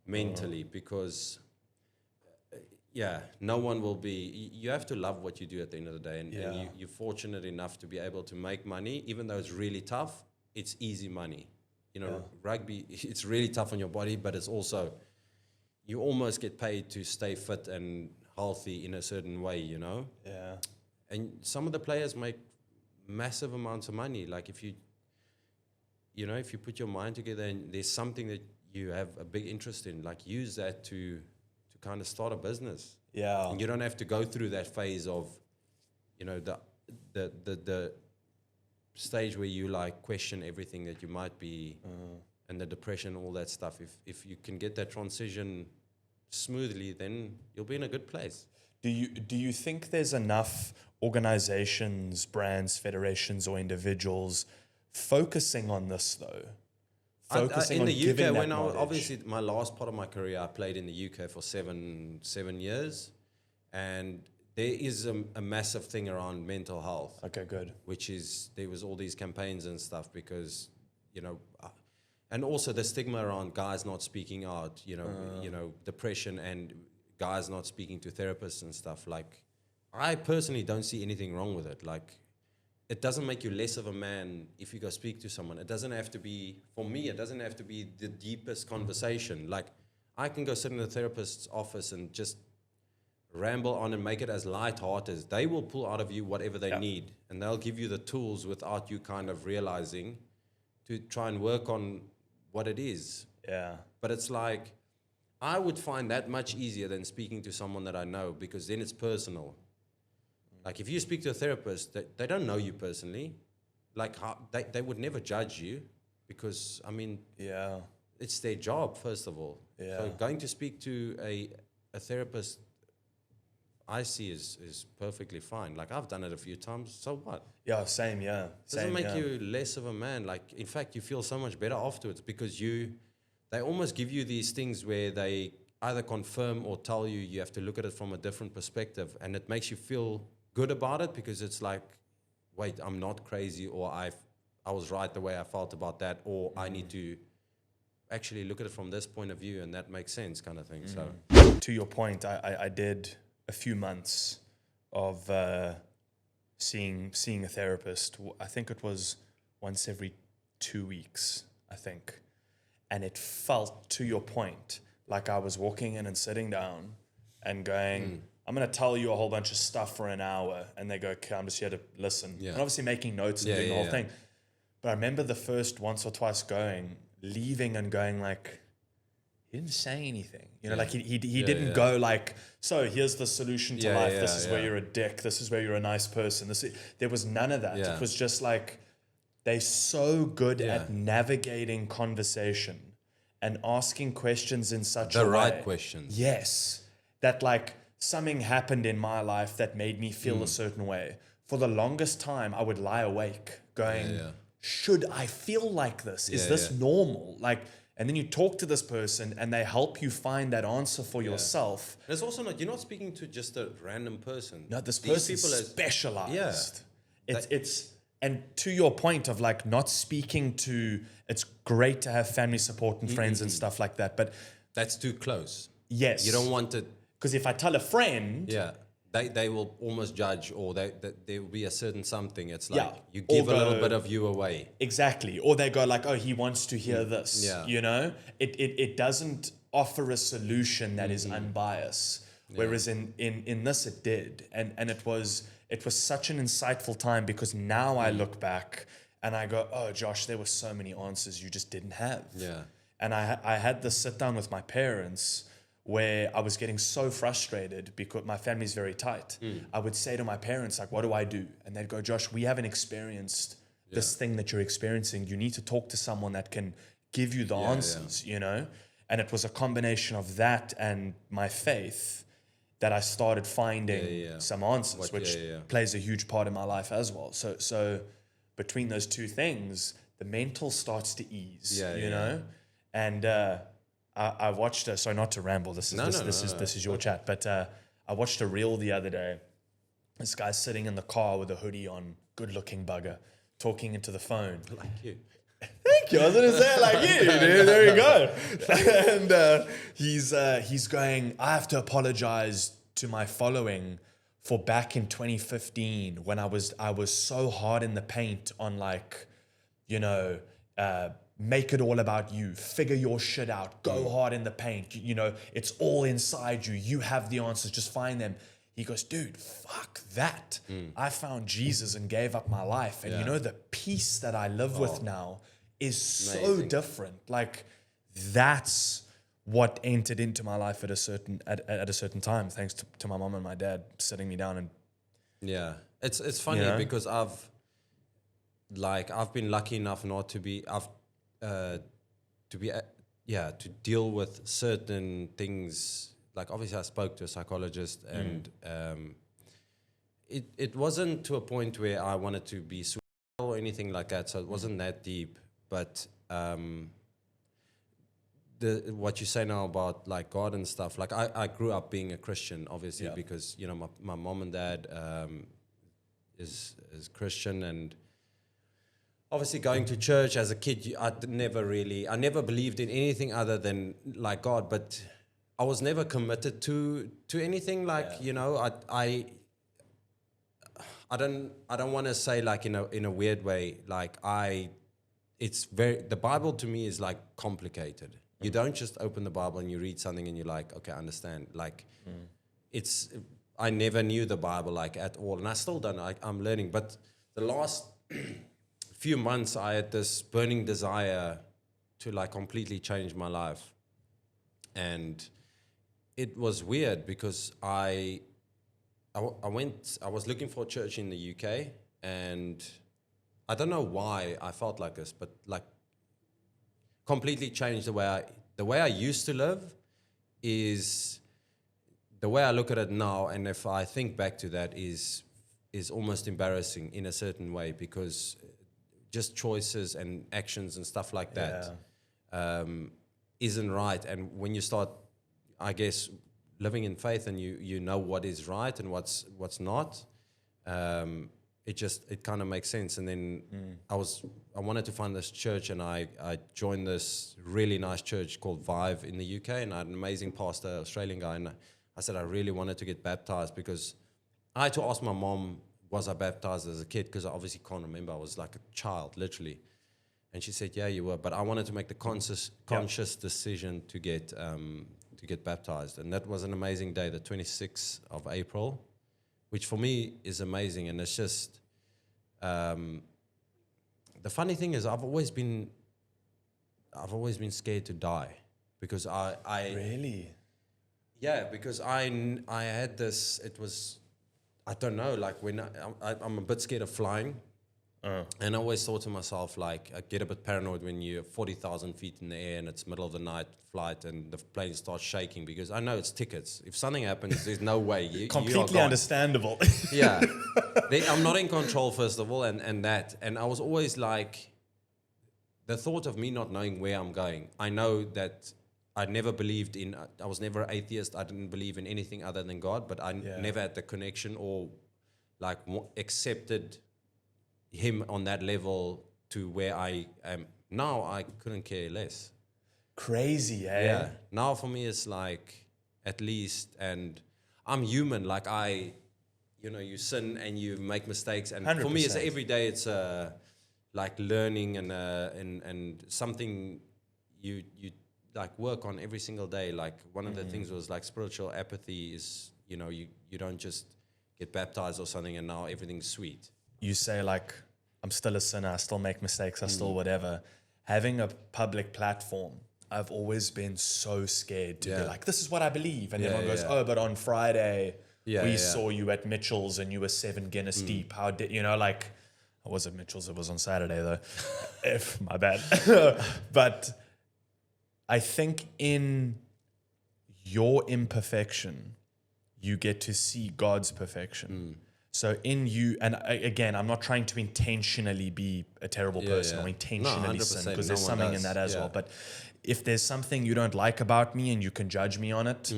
mentally, because no one will be. You have to love what you do at the end of the day, and you're fortunate enough to be able to make money, even though it's really tough. It's easy money. You know, rugby, it's really tough on your body, but it's also, you almost get paid to stay fit and healthy in a certain way, you know? And some of the players make massive amounts of money. Like, if you put your mind together and there's something that you have a big interest in, like, use that to kind of start a business. And you don't have to go through that phase of, you know, the stage where you like question everything that you might be, and the depression, all that stuff. If you can get that transition smoothly, then you'll be in a good place. Do you think there's enough organizations, brands, federations, or individuals focusing on this though? Focusing in on the giving UK, that when knowledge? obviously my last part of my career, I played in the UK for seven years, and there is a massive thing around mental health. Okay, good. Which is, there was all these campaigns and stuff because, and also the stigma around guys not speaking out, depression and guys not speaking to therapists and stuff. Like, I personally don't see anything wrong with it. Like, it doesn't make you less of a man if you go speak to someone. It doesn't have to be, for me, it doesn't have to be the deepest conversation. Like, I can go sit in a therapist's office and just ramble on and make it as lighthearted as they will pull out of you whatever they need, and they'll give you the tools without you kind of realizing to try and work on what it is. Yeah. But it's like, I would find that much easier than speaking to someone that I know, because then it's personal. Like, if you speak to a therapist, they don't know you personally. Like, they would never judge you, because, I mean, it's their job, first of all. Yeah. So going to speak to a therapist, I see is perfectly fine. Like, I've done it a few times, so what? Yeah, same, yeah. It doesn't make you less of a man. Like, in fact, you feel so much better afterwards, because they almost give you these things where they either confirm or tell you you have to look at it from a different perspective, and it makes you feel good about it, because it's like, wait, I'm not crazy, or I was right the way I felt about that, or I need to actually look at it from this point of view, and that makes sense, kind of thing. So, to your point, I did a few months of seeing a therapist. I think it was once every 2 weeks, I think. And it felt, to your point, like I was walking in and sitting down and going, I'm going to tell you a whole bunch of stuff for an hour. And they go, okay, I'm just here to listen. Yeah. And obviously making notes and doing the whole thing. But I remember the first once or twice leaving and going like, he didn't say anything. Like he didn't go like, so here's the solution to life. This is where you're a dick. This is where you're a nice person. There was none of that. Yeah. It was just like, they're so good at navigating conversation and asking questions in such a way. the right questions. Yes. That like something happened in my life that made me feel a certain way. For the longest time, I would lie awake going, should I feel like this? Is this normal? Like, and then you talk to this person and they help you find that answer for yourself. And it's also not, you're not speaking to just a random person. No, this These person's people are specialized. It's and to your point of like not speaking to, it's great to have family support and friends and stuff like that, but that's too close. yes. You don't want it. Because if I tell a friend, They will almost judge, or there will be a certain something. It's like you or give a little go- bit of you away. exactly. Or they go like, oh, he wants to hear this. Yeah. It doesn't offer a solution that is unbiased. Whereas in this it did. And it was such an insightful time, because now I look back and I go, oh Josh, there were so many answers you just didn't have. Yeah. And I had this sit down with my parents where I was getting so frustrated because my family's very tight. I would say to my parents, like, what do I do? And they'd go, Josh, we haven't experienced this thing that you're experiencing. You need to talk to someone that can give you the answers, And it was a combination of that and my faith that I started finding some answers, which plays a huge part in my life as well. So between those two things, the mental starts to ease, know? And I watched sorry, not to ramble. This is your chat, but I watched a reel the other day. This guy's sitting in the car with a hoodie on, good-looking bugger, talking into the phone. Like you. Thank you. I was going to say like you, dude. There you go. And he's going, I have to apologize to my following for back in 2015 when I was so hard in the paint on like, make it all about you, figure your shit out, go hard in the paint. It's all inside you. You have the answers, just find them. He goes, dude, fuck that. I found Jesus and gave up my life. And the peace that I live with now is so Amazing. different. Like, that's what entered into my life at a certain time, thanks to my mom and my dad sitting me down and it's funny because like I've been lucky enough not to be, to deal with certain things. Like obviously I spoke to a psychologist and it wasn't to a point where I wanted to be suicidal or anything like that. So it wasn't that deep, but what you say now about like God and stuff, like I grew up being a Christian, obviously, because, you know, my mom and dad is Christian, and obviously going to church as a kid, I never believed in anything other than like God, but I was never committed to anything like, you know, I don't want to say like in a weird way, like the Bible to me is like complicated. You don't just open the Bible and you read something and you're like, okay, I understand. Like I never knew the Bible like at all. And I still don't. I'm learning. But the last few months I had this burning desire to like completely change my life. And it was weird because I was looking for a church in the UK, and I don't know why I felt like this, but like completely changed the way I used to live is the way I look at it now. And if I think back to that is almost embarrassing in a certain way, because just choices and actions and stuff like that isn't right. And when you start, I guess, living in faith and you know what is right and what's not, it kind of makes sense. And then I wanted to find this church, and I joined this really nice church called Vive in the UK, and I had an amazing pastor, Australian guy, and I said I really wanted to get baptized, because I had to ask my mom, was I baptized as a kid? Because I obviously can't remember. I was like a child, literally. And she said, yeah, you were. But I wanted to make the conscious decision to get baptized. And that was an amazing day, the 26th of April, which for me is amazing. And it's just, the funny thing is I've always been scared to die, because I Really? yeah, because I had this, it was, I don't know, like when I'm a bit scared of flying. And I always thought to myself, like, I get a bit paranoid when you're 40,000 feet in the air and it's middle of the night flight and the plane starts shaking, because I know it's tickets. If something happens, there's no way. You are Completely gone. understandable. Yeah. I'm not in control, first of all, and that. And I was always like, the thought of me not knowing where I'm going, I know that I never believed in, I was never an atheist. I didn't believe in anything other than God, but I never had the connection or like accepted him on that level to where I am now. I couldn't care less. Crazy, eh? Yeah. Now for me it's like, at least, and I'm human. Like you sin and you make mistakes, and 100%. for me it's every day. It's like learning and something you like work on every single day. Like one of the things was like spiritual apathy is, you don't just get baptized or something and now everything's sweet. You say like, I'm still a sinner, I still make mistakes, I still whatever. Having a public platform, I've always been so scared to be like, this is what I believe. And everyone goes, oh, but on Friday, we saw you at Mitchell's and you were 7 Guinness deep. How did, like, I was at Mitchell's, it was on Saturday though. My bad. But I think in your imperfection, you get to see God's perfection. So in you, and again, I'm not trying to intentionally be a terrible person or intentionally sin, because there's something in that as well. But if there's something you don't like about me and you can judge me on it,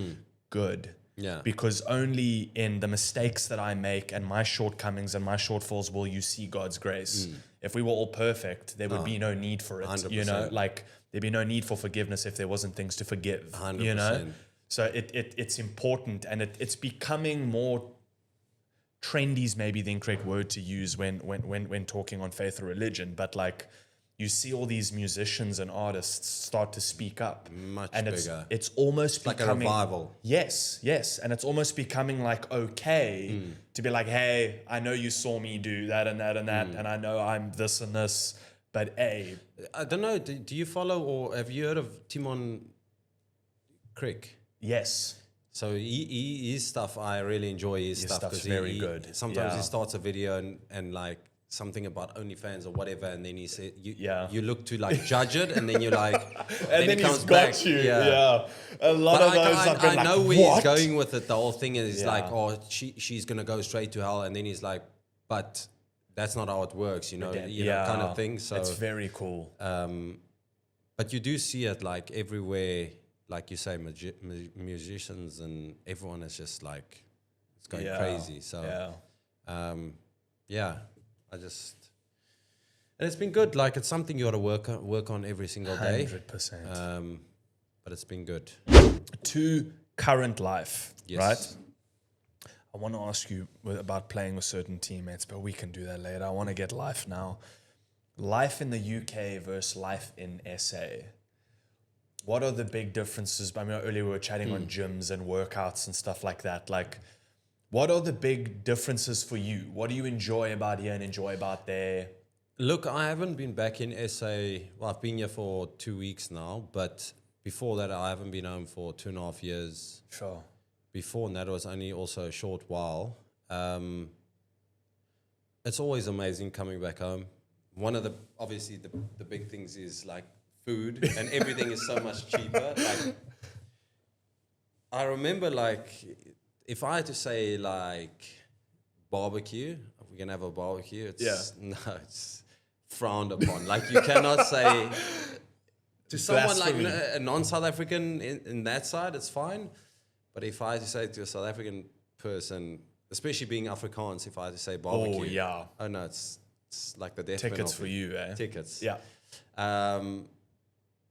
good. Yeah. Because only in the mistakes that I make and my shortcomings and my shortfalls will you see God's grace. If we were all perfect, there would be no need for it. 100%. Like there'd be no need for forgiveness if there wasn't things to forgive. 100%. So it's important, and it's becoming more trendy is maybe the incorrect word to use when talking on faith or religion, but like you see all these musicians and artists start to speak up. Much and bigger. It's almost like becoming a revival. Yes. And it's almost becoming like okay to be like, hey, I know you saw me do that and that and that, and I know I'm this and this, but hey. I don't know, do you follow or have you heard of Timon Crick? Yes. So his stuff, I really enjoy his stuff. Stuff's 'cause very good. Sometimes he starts a video and like something about OnlyFans or whatever, and then he said Yeah. you look to like judge it, and then you're like, And then he comes he's got back. you. Yeah. A lot But of those I've been I like, know where what? he's going with it. The whole thing is Yeah. like, oh, she's gonna go straight to hell, and then he's like, but that's not how it works, you know, kind of thing. So it's very cool. but you do see it like everywhere, like you say, musicians and everyone is just like, it's going crazy. So and it's been good. Like, it's something you got to work on every single day. 100%. But it's been good. To current life, Yes. right? I want to ask you about playing with certain teammates, but we can do that later. I want to get life now. Life in the UK versus life in SA. What are the big differences? I mean, earlier we were chatting on gyms and workouts and stuff like that. Like, what are the big differences for you? What do you enjoy about here and enjoy about there? Look, I haven't been back in SA. Well, I've been here for 2 weeks now, but before that, I haven't been home for 2.5 years. Sure. Before that, it was only also a short while. It's always amazing coming back home. One of obviously the big things is like food, and everything is so much cheaper. Like, I remember, like, if I had to say like barbecue, if we're gonna have a barbecue, it's frowned upon. Like, you cannot say to someone like a non-South African in that side, it's fine. But if I had to say to a South African person, especially being Afrikaans, if I had to say barbecue, oh no, it's like the death Tickets penalty. for you, eh? Tickets. Yeah.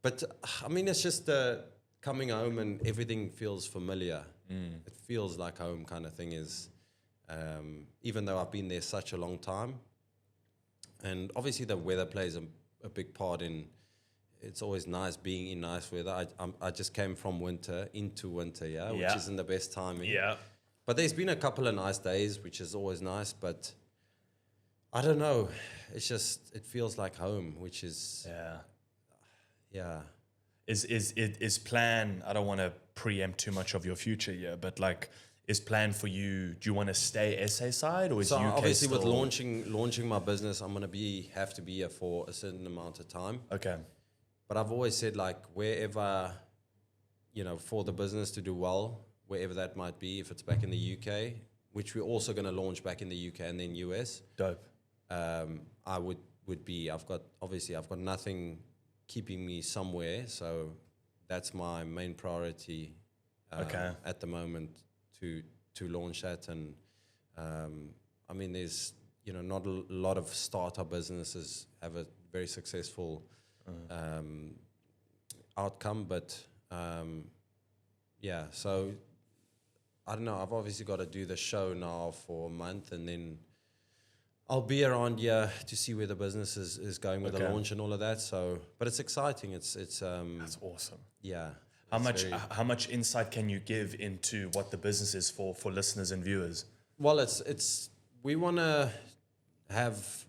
But I mean, it's just coming home and everything feels familiar. It feels like home, kind of thing. Is even though I've been there such a long time, and obviously the weather plays a big part in. It's always nice being in nice weather. I just came from winter into winter, which isn't the best timing. Yeah. But there's been a couple of nice days, which is always nice. But I don't know. It's just, it feels like home, which is Is plan? I don't want to preempt too much of your future here, but like, is plan for you? Do you want to stay SA side, or is so UK obviously still? with launching my business, I'm gonna have to be here for a certain amount of time. Okay. But I've always said, like, wherever, for the business to do well, wherever that might be, if it's back in the UK, which we're also going to launch back in the UK and then US. Dope. I would be, I've got nothing keeping me somewhere. So that's my main priority at the moment to launch that. And I mean, there's, not a lot of startup businesses have a very successful outcome, but so I don't know. I've obviously got to do the show now for a month, and then I'll be around here to see where the business is going with the launch and all of that. So, but it's exciting. It's That's awesome. Yeah. How much insight can you give into what the business is for listeners and viewers? Well, it's we want to have.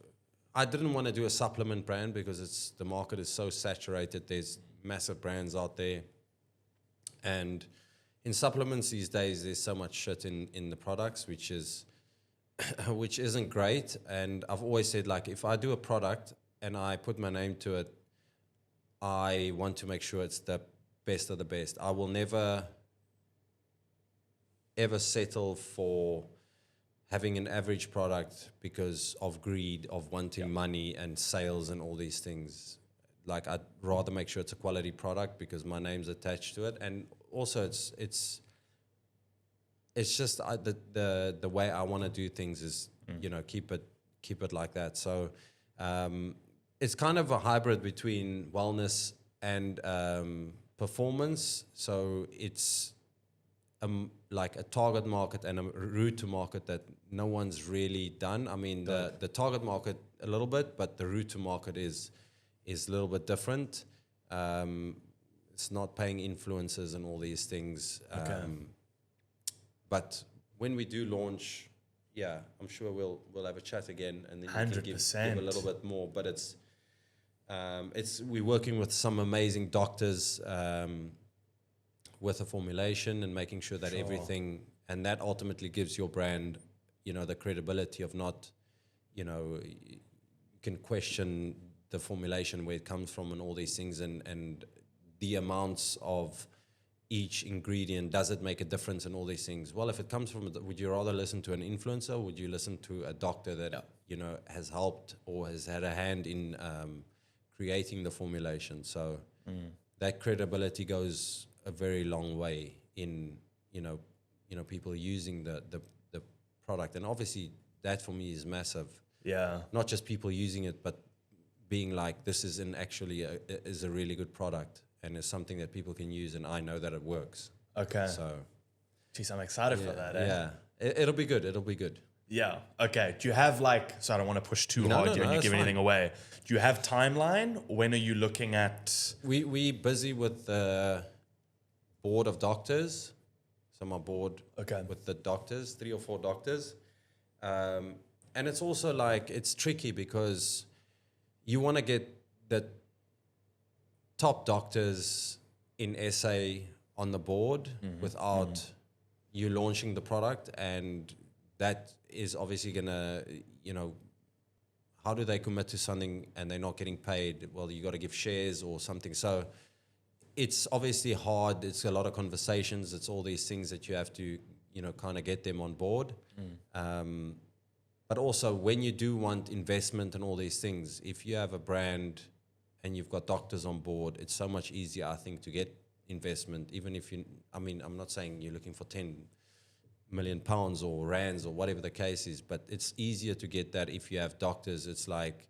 I didn't want to do a supplement brand because the market is so saturated. There's massive brands out there, and in supplements these days, there's so much shit in the products, which isn't great. And I've always said, like, if I do a product and I put my name to it, I want to make sure it's the best of the best. I will never ever settle for having an average product because of greed, of wanting money and sales and all these things. Like, I'd rather make sure it's a quality product because my name's attached to it. And also it's just the way I want to do things is, keep it like that. So it's kind of a hybrid between wellness and performance. So it's like a target market and a route to market that no one's really done. I mean, the target market a little bit, but the route to market is a little bit different. It's not paying influencers and all these things. But when we do launch, I'm sure we'll have a chat again, and then you can give a little bit more. But it's we're working with some amazing doctors with a formulation and making sure that everything, and that ultimately gives your brand, the credibility of not you can question the formulation, where it comes from and all these things, and the amounts of each ingredient, does it make a difference and all these things? Well, if it comes from, would you rather listen to an influencer? Would you listen to a doctor that, has helped or has had a hand in creating the formulation? So that credibility goes a very long way in, people using the product. And obviously that for me is massive. Yeah. Not just people using it, but being like, this is is a really good product and it's something that people can use, and I know that it works. Okay. So, geez, I'm excited for that. Yeah, it'll be good. It'll be good. Yeah. Okay. Do you have so I don't want to push too hard here and you give anything away. Do you have timeline? When are you looking at? We busy with the board of doctors. So my board with the doctors, 3 or 4 doctors. And it's also it's tricky because you want to get the top doctors in SA on the board without you launching the product, and that is obviously gonna, how do they commit to something and they're not getting paid? Well, you got to give shares or something. So it's obviously hard. It's a lot of conversations. It's all these things that you have to, kind of get them on board. But also when you do want investment and all these things, if you have a brand and you've got doctors on board, it's so much easier, I think, to get investment. Even if I'm not saying you're looking for 10 million pounds or rands or whatever the case is, but it's easier to get that if you have doctors. It's like,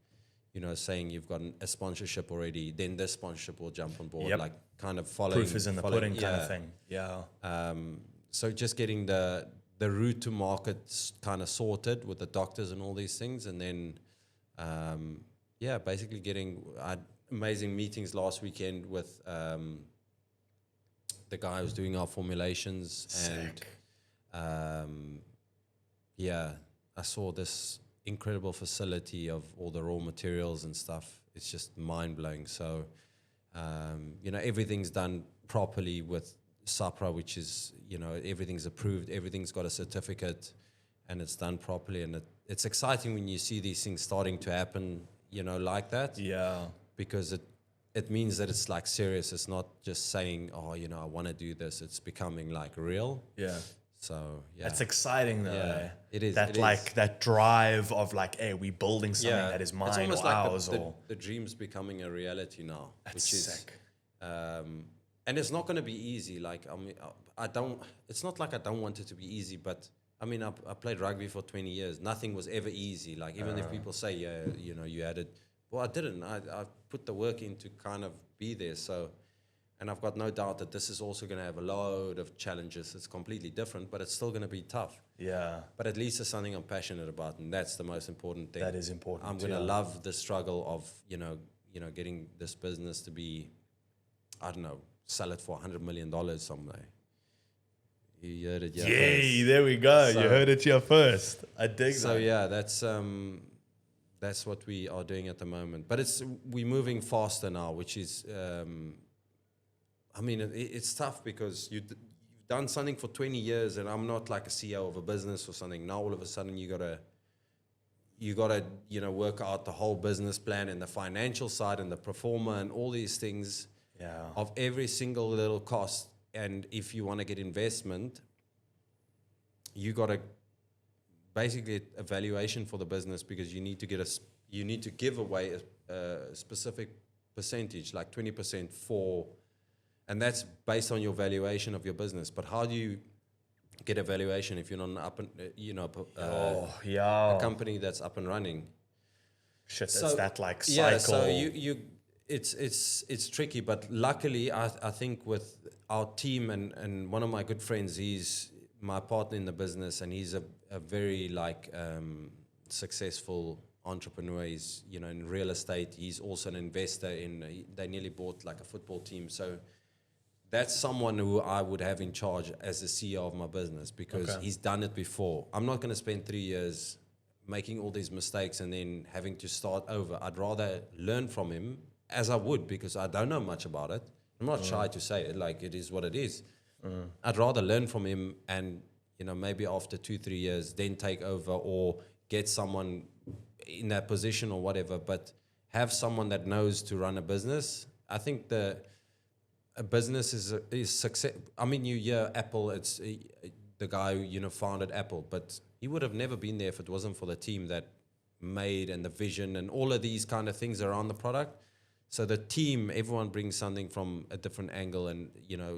saying you've got a sponsorship already, then this sponsorship will jump on board, like kind of following. Proof is in the pudding kind of thing. Yeah. So just getting the route to market kind of sorted with the doctors and all these things. And then, basically getting amazing meetings last weekend with the guy who's doing our formulations. Sick. And I saw this incredible facility of all the raw materials and stuff. It's just mind-blowing. So, everything's done properly with SAPRA, which is, everything's approved, everything's got a certificate, and it's done properly. And it's exciting when you see these things starting to happen, like that. Yeah. Because it means that it's serious. It's not just saying, oh, I want to do this. It's becoming real. Yeah. So, yeah. That's exciting though. Yeah, it is. That that drive of hey, we're building something that is mine it's almost or ours. The dream's becoming a reality now. That's which sick. And it's not going to be easy. It's not like I don't want it to be easy, but I played rugby for 20 years. Nothing was ever easy. Even if people say, you had it. Well, I didn't. I put the work in to kind of be there. So, and I've got no doubt that this is also going to have a load of challenges. It's completely different, but it's still going to be tough. Yeah. But at least it's something I'm passionate about, and that's the most important thing. That is important. I'm going to love the struggle of, getting this business to be, I don't know, sell it for $100 million someday. You heard it here Yay, there we go. So, you heard it here first. I dig that. So yeah, that's what we are doing at the moment. But we're moving faster now, which is, it's tough because you've done something for 20 years, and I'm not like a CEO of a business or something. Now all of a sudden you gotta work out the whole business plan and the financial side and the pro forma and all these things of every single little cost. And if you want to get investment, you got to basically a valuation for the business, because you need to give away a specific percentage, like 20% for, and that's based on your valuation of your business. But how do you get a valuation if you're not an a company that's up and running? Shit, that's cycle. Yeah, so it's tricky, but luckily I think with our team and one of my good friends, he's my partner in the business, and he's a very successful entrepreneur. He's in real estate. He's also an investor they nearly bought a football team. So that's someone who I would have in charge as the CEO of my business, because he's done it before. I'm not going to spend 3 years making all these mistakes and then having to start over. I'd rather learn from him, as I would, because I don't know much about it. I'm not shy to say it, it is what it is. I'd rather learn from him and, maybe after 2-3 years, then take over or get someone in that position or whatever, but have someone that knows to run a business. I think a business is success. I mean, you hear Apple, it's the guy who, founded Apple, but he would have never been there if it wasn't for the team that made and the vision and all of these kind of things around the product. So the team, everyone brings something from a different angle and,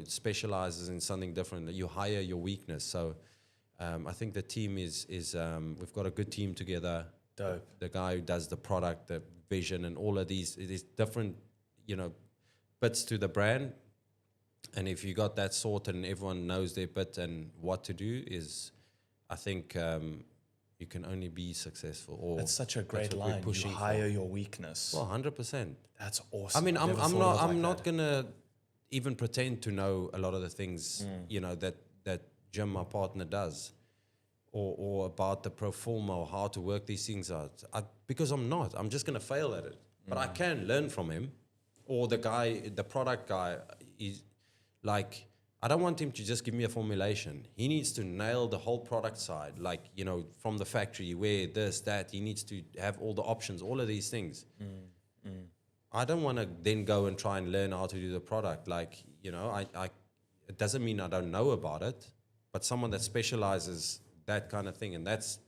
specializes in something different. You hire your weakness. So I think the team is we've got a good team together. Dope. The guy who does the product, the vision and all of these, it is different, bits to the brand. And if you got that sorted and everyone knows their bit and what to do I think you can only be successful. Or That's such a great line. You hire your weakness. Well, 100%. That's awesome. I mean, I'm not gonna even pretend to know a lot of the things that Jim, my partner, does, or about the pro forma or how to work these things out. Because I'm not. I'm just gonna fail at it. But I can learn from him, or the product guy. Is like, I don't want him to just give me a formulation. He needs to nail the whole product side, from the factory, where this, that. He needs to have all the options, all of these things. I don't want to then go and try and learn how to do the product. It doesn't mean I don't know about it, but someone that specializes that kind of thing, and that's,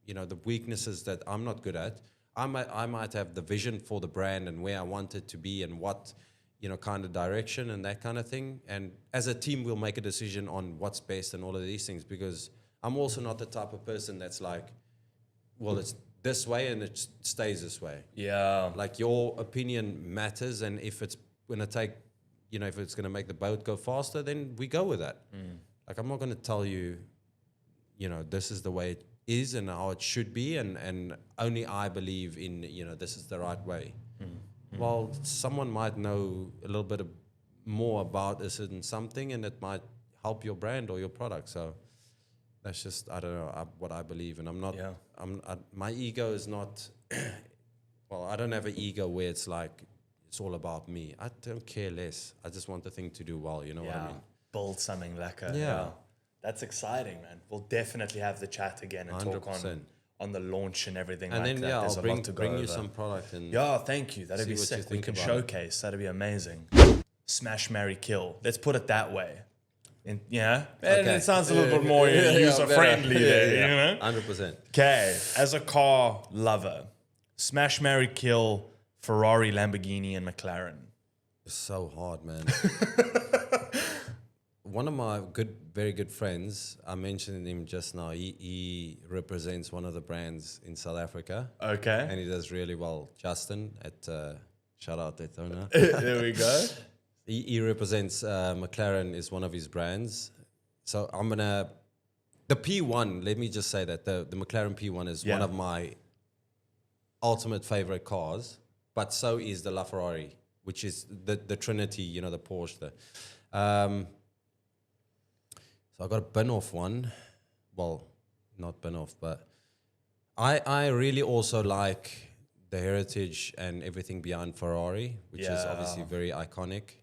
the weaknesses that I'm not good at. I might have the vision for the brand and where I want it to be and what, kind of direction and that kind of thing. And as a team, we'll make a decision on what's best and all of these things, because I'm also not the type of person that's like, well, it's this way and it stays this way. Yeah. Like, your opinion matters, and if it's going to take, if it's going to make the boat go faster, then we go with that. Like, I'm not going to tell you, this is the way it is and how it should be, and only I believe in, this is the right way. Well, someone might know a little bit more about a certain something, and it might help your brand or your product. So that's just, I don't know, what I believe. And I'm not, my ego is not, well, I don't have an ego where it's like, it's all about me. I don't care less. I just want the thing to do well, what I mean? Build something lekker. Yeah. That's exciting, man. We'll definitely have the chat again and 100%. talk on the launch and everything And like then, that. There's I'll a lot to go bring you over. some product. And Yeah, thank you. That'd see be what you sick. We think can about showcase. That'd be amazing. Smash, marry, kill. Let's put it that way. And it sounds a little bit more user-friendly there, 100%. Okay, as a car lover, smash, marry, kill, Ferrari, Lamborghini, and McLaren. It's so hard, man. One of my very good friends, I mentioned him just now. He represents one of the brands in South Africa. Okay. And he does really well. Justin at shout out Daytona. There we go. He represents McLaren is one of his brands. So I'm gonna the P1. Let me just say that the McLaren P1 is one of my ultimate favorite cars. But so is the LaFerrari, which is the Trinity. The Porsche. So I got a bin off one. Well, not bin off, but I really also like the heritage and everything behind Ferrari, which is obviously very iconic.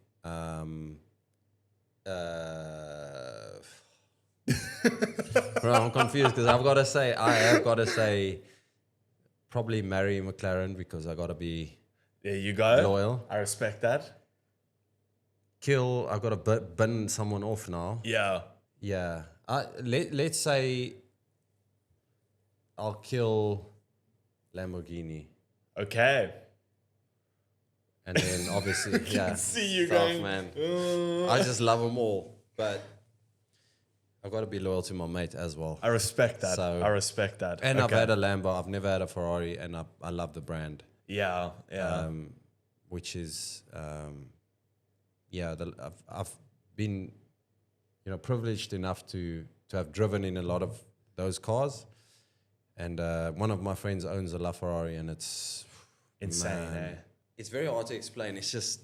Bro, I'm confused because I have got to say probably marry McLaren because I got to be There you go. loyal. I respect that. Kill, I've got to bin someone off now. Yeah. Yeah. Let's say I'll kill Lamborghini. Okay. And then obviously, See you tough, going. man. I just love them all. But I've got to be loyal to my mate as well. I respect that. So- I respect that. And I've Okay. had a Lambo. I've never had a Ferrari. And I love the brand. Yeah. Which is, I've been, privileged enough to have driven in a lot of those cars. And one of my friends owns a LaFerrari, and it's Insane, man, eh? It's very hard to explain. It's just,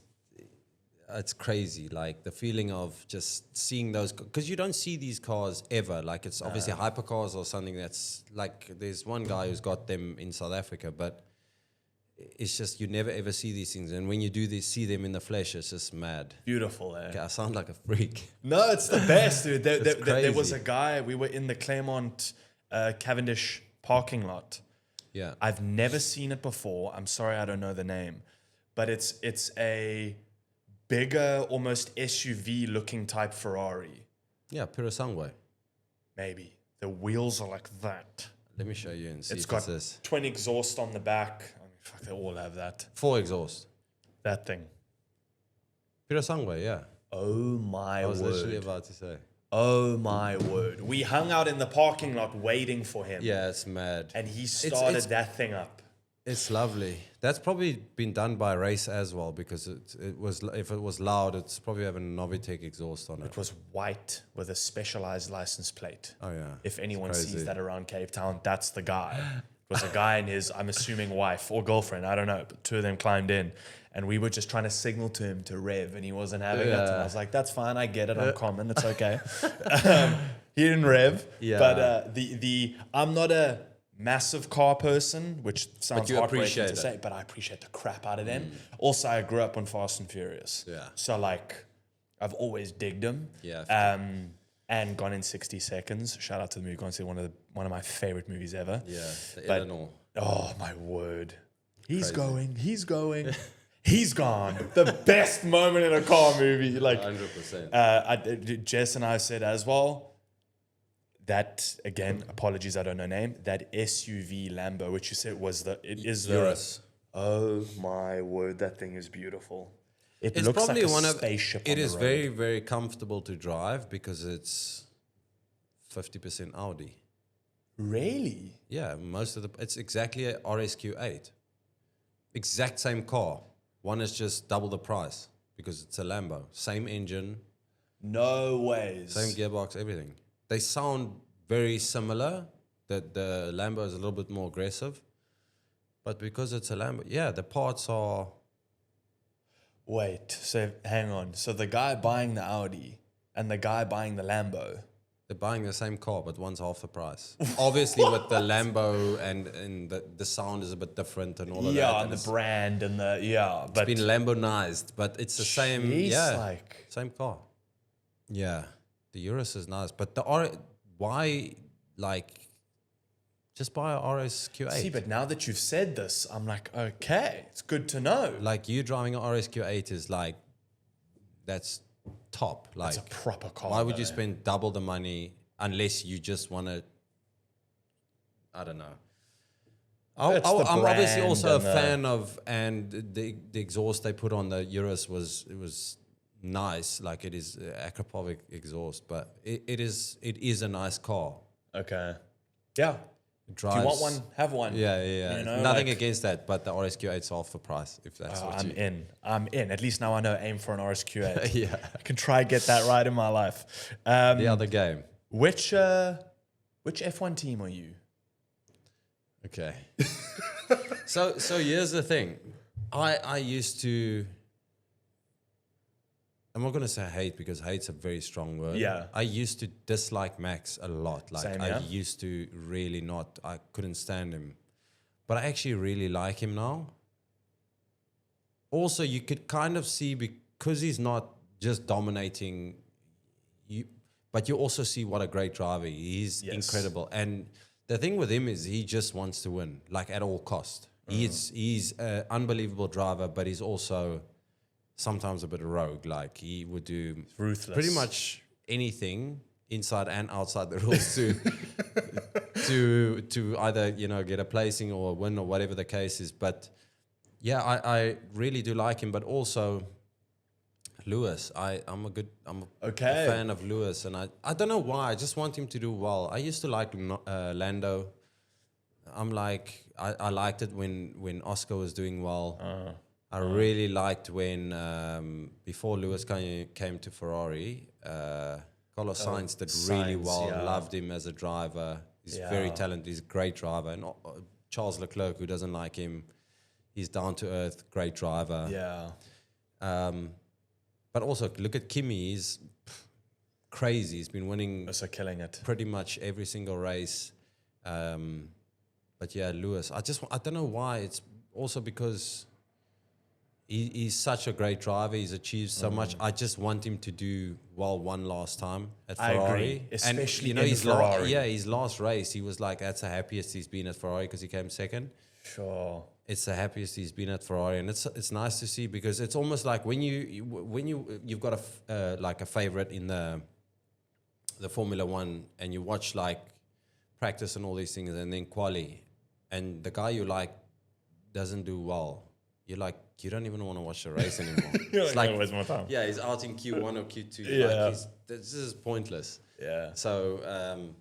it's crazy. Like the feeling of just seeing those, because you don't see these cars ever. Like it's obviously hypercars or something that's like, there's one guy who's got them in South Africa, but it's just, you never ever see these things. And when you do see them in the flesh, it's just mad. Beautiful, eh? Okay, I sound like a freak. No, it's the best, dude. There was crazy. a guy, we were in the Claremont Cavendish parking lot, Yeah. I've never seen it before. I'm sorry, I don't know the name, but it's a bigger, almost SUV looking type Ferrari. Yeah, Preseason. Maybe the wheels are like that. Let me show you and see It's if got it's this. twin exhaust on the back. I mean, fuck, they all have that. 4 exhaust. That thing. Preseason, yeah. Oh my I was literally word. about to say. Oh my word. We hung out in the parking lot waiting for him. Yeah, it's mad. And he started it's- that thing up. It's lovely. That's probably been done by race as well, because it was, if it was loud, it's probably having a Novitec exhaust on it. It was white with a specialized license plate. Oh yeah. If anyone It's sees crazy. that around Cape Town, that's the guy. It was a guy and his, I'm assuming, wife or girlfriend, I don't know, but two of them climbed in. And we were just trying to signal to him to rev, and he wasn't having it. And I was like, that's fine, I get it, I'm common, it's okay. He didn't rev. Yeah. But I'm not a massive car person, which sounds you heartbreaking appreciate to it. say, but I appreciate the crap out of them. Also, I grew up on Fast and Furious. Yeah. So, like, I've always digged them. Yeah. And Gone in 60 Seconds. Shout out to the movie Gone in 60, one of my favorite movies ever. Yeah. The But- Eleanor. Oh my word. He's Crazy. going. He's gone. The best moment in a car movie. Like 100%. Jess and I said as well, that again, apologies, I don't know name, that SUV Lambo, which you said was the Urus. Oh my word, that thing is beautiful. It It's looks probably like a one of spaceship it on is the very, road. very comfortable to drive because it's 50% Audi. Really? Yeah, it's exactly a RSQ8. Exact same car. One is just double the price because it's a Lambo. Same engine, No ways. same gearbox, everything. They sound very similar. The Lambo is a little bit more aggressive. But because it's a Lambo, yeah, the parts are... Wait, so hang on. So the guy buying the Audi and the guy buying the Lambo. They're buying the same car, but one's half the price. Obviously, with the Lambo and the sound is a bit different and all of that. Yeah, And the it's brand and the but been Lambonized, but it's the same. Jeez, Yeah, like same car. Yeah, the Urus is nice, but why just buy a RSQ8? see, but now that you've said this, I'm like, okay, it's good to know. Like you driving an RSQ8 is like that's top. Like It's a proper car. why would you though. spend double the money unless you just want to? I don't know. It's the I'm obviously brand also a and the- fan of, and the exhaust they put on the Urus was nice. Like it is Acropovic exhaust, but it is a nice car. Okay. Yeah. It If you want drives- one, have one. Yeah, yeah, yeah. You know, Nothing like- against that, but the RSQ8's half the price. If that's Oh, what I'm in. At least now I know aim for an RSQ8. Yeah. I can try get that right in my life. The other game. Which F1 team are you? Okay. so here's the thing. I used to. I'm not gonna say hate because hate's a very strong word. Yeah. I used to dislike Max a lot. Like Same, I yeah. used to really not. I couldn't stand him, but I actually really like him now. Also, you could kind of see because he's not just dominating you, but you also see what a great driver he is. Yes. Incredible. And the thing with him is he just wants to win, like at all cost. He's an unbelievable driver, but he's also sometimes a bit rogue. Like he would do Ruthless. pretty much anything inside and outside the rules to either get a placing or a win or whatever the case is. But yeah, I really do like him. But also Lewis, I'm a fan of Lewis, and I don't know why. I just want him to do well. I used to like Lando. I'm like I liked it when Oscar was doing well. I really liked when before Lewis came to Ferrari, Carlos Sainz did really Sainz, well. yeah. Loved him as a driver. He's very talented. He's a great driver. And Charles Leclerc, who doesn't like him, he's down to earth, great driver. Yeah. But also look at Kimi. He's crazy. He's been winning Also killing it. pretty much every single race. But yeah, Lewis. I don't know why. It's also because he's such a great driver. He's achieved so much. I just want him to do well one last time at I Ferrari. agree, especially and, in Ferrari. his last race, he was like, that's the happiest he's been at Ferrari because he came second. Sure. It's the happiest he's been at Ferrari, and it's nice to see because it's almost like when you've got a favorite in the Formula One, and you watch like practice and all these things, and then quali, and the guy you like doesn't do well, you're like, you don't even want to watch the race anymore. It's like, waste my time. yeah, he's out in Q1 or Q2. Yeah. Like this is pointless. Yeah. So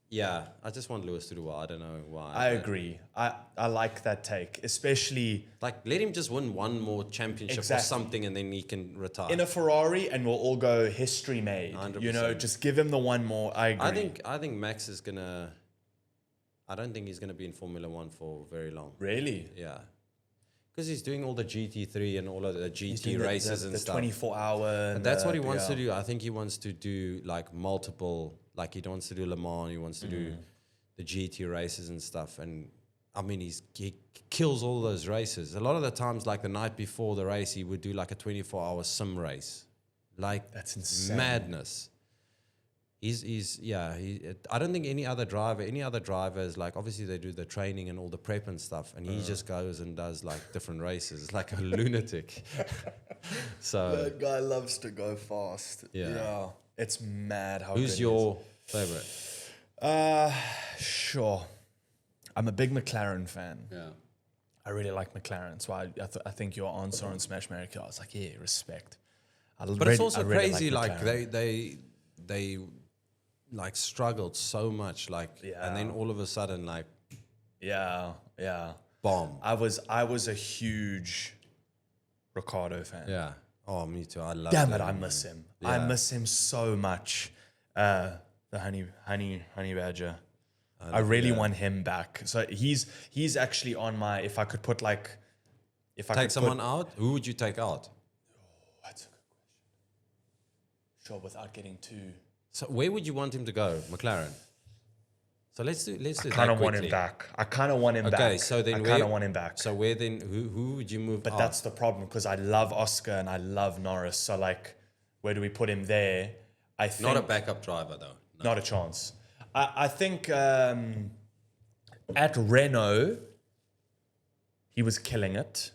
yeah, I just want Lewis to do well. I don't know why. I agree. I like that take, especially Like, let him just win one more championship or Exactly. something, and then he can retire. in a Ferrari, and we'll all go history made. 100%. Just give him the one more. I agree. I think Max is gonna. I don't think he's gonna be in Formula One for very long. Really? Yeah, because he's doing all the GT3 and all of the He's GT doing races the and stuff. 24-hour. And that's what he wants to do. I think he wants to do like multiple. Like he wants to do Le Mans. He wants to do the GT races and stuff. And I mean, he kills all those races. A lot of the times, like the night before the race, he would do like a 24-hour sim race. Like, That's insane. madness. I don't think any other driver is like, obviously they do the training and all the prep and stuff, and he just goes and does like different races. It's like a lunatic. So That guy loves to go fast. Yeah. It's mad how who's good your favorite? Sure. I'm a big McLaren fan. Yeah. I really like McLaren, so I think your answer on Smash Mary Kill, I was like, yeah, respect. But it's also really crazy, like McLaren. they like struggled so much, like, and then all of a sudden, like, Yeah. bomb. I was a huge Ricardo fan. Yeah. Oh, me too. I love. Damn it, I miss him. I Yeah. miss him so much. The honey badger. I really want him back. So he's actually on my. If I could put like, if I Take could someone put, out. Who would you take out? That's a good question. Sure, without getting too. So where would you want him to go, McLaren? So let's do. I kind of want him back. I kind of want him back. Okay, so then I where- kind of want him back. So where then? Who would you move? But out? that's the problem because I love Oscar and I love Norris. So like, where do we put him there? I think not a backup driver though. No. Not a chance. I think at Renault, he was killing it.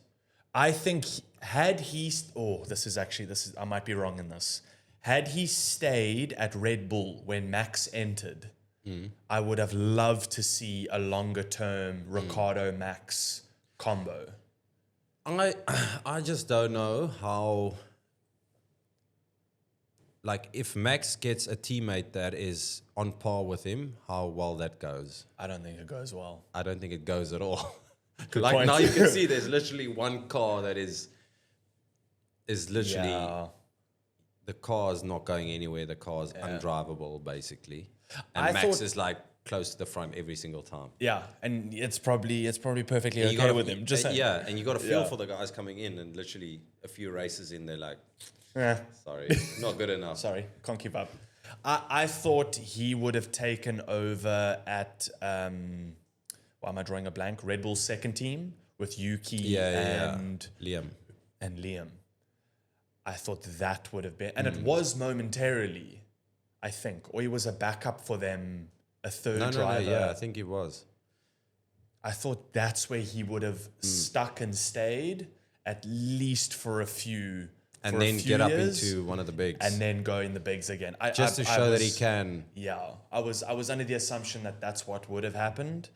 I think I might be wrong in this. Had he stayed at Red Bull when Max entered, I would have loved to see a longer term Ricardo Max combo. I just don't know how. Like, if Max gets a teammate that is on par with him, how well that goes. I don't think it goes well. I don't think it goes at all. Like, point. now you can see there's literally one car that is literally, Yeah. the car is not going anywhere. The car is undrivable, basically. And I Max thought- is like close to the front every single time. Yeah, and it's probably perfectly And you okay gotta- with him. Just saying. yeah, and you got to feel Yeah. for the guys coming in, and literally a few races in, they're like, Yeah. sorry, not good enough. Sorry, can't keep up. I thought he would have taken over at why am I drawing a blank? Red Bull's second team with Yuki and Liam. Liam. I thought that would have been, and it was momentarily, I think, or he was a backup for them, a third No, driver. yeah, I think he was. I thought that's where he would have stuck and stayed at least for a few. And for a then few get up years, into one of the bigs. and then go in the bigs again. just to show that he can. Yeah, I was under the assumption that that's what would have happened.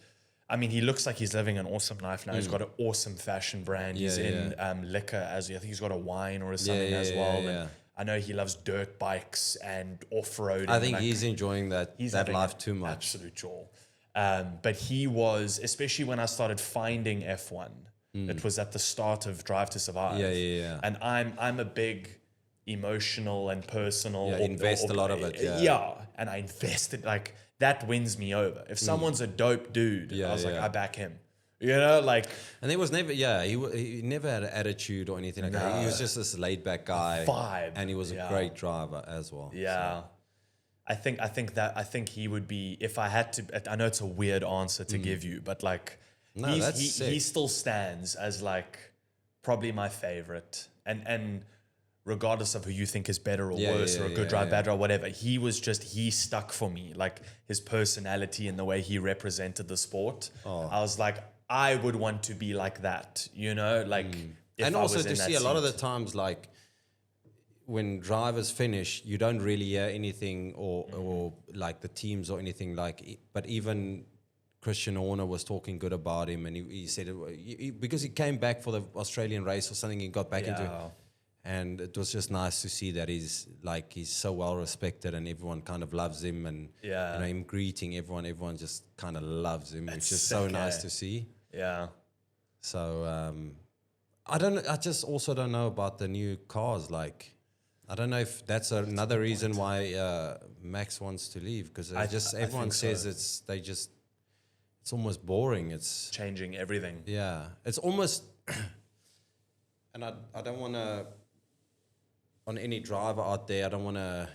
I mean, he looks like he's living an awesome life now. He's got an awesome fashion brand. He's in liquor as I think he's got a wine or something as well. yeah. And I know he loves dirt bikes and off-roading. I think like, he's enjoying that having life an too much. Absolute joy. But he was, especially when I started finding F1, it was at the start of Drive to Survive. Yeah. And I'm a big emotional and personal. Yeah, invest a lot of it, yeah. Yeah, and I invested, like, that wins me over. If someone's a dope dude, I was like, yeah. I back him. You know, like, And there was never, he never had an attitude or anything like that. He was just this laid back guy. Vibe, And he was a yeah. great driver as well. yeah. I think he would be, if I had to, I know it's a weird answer to give you, but like, No, that's sick. he still stands as like probably my favorite. And regardless of who you think is better or Yeah, worse, yeah, or a good yeah, drive, yeah. bad drive, whatever, he stuck for me. Like his personality and the way he represented the sport. Oh. I was like, I would want to be like that, you know, like. If And I also was to in that see a lot of the seat. times, like when drivers finish, you don't really hear anything or like the teams or anything like. But even Christian Horner was talking good about him, and he said because he came back for the Australian race or something, he got back into it. And it was just nice to see that he's so well respected and everyone kind of loves him, and him greeting everyone just kind of loves him, which is so nice to see. Yeah. So I just also don't know about the new cars. Like, I don't know if that's another reason why Max wants to leave, because everyone says it's almost boring. It's Changing everything. yeah, it's almost, and I don't want to, on any driver out there, I don't want to,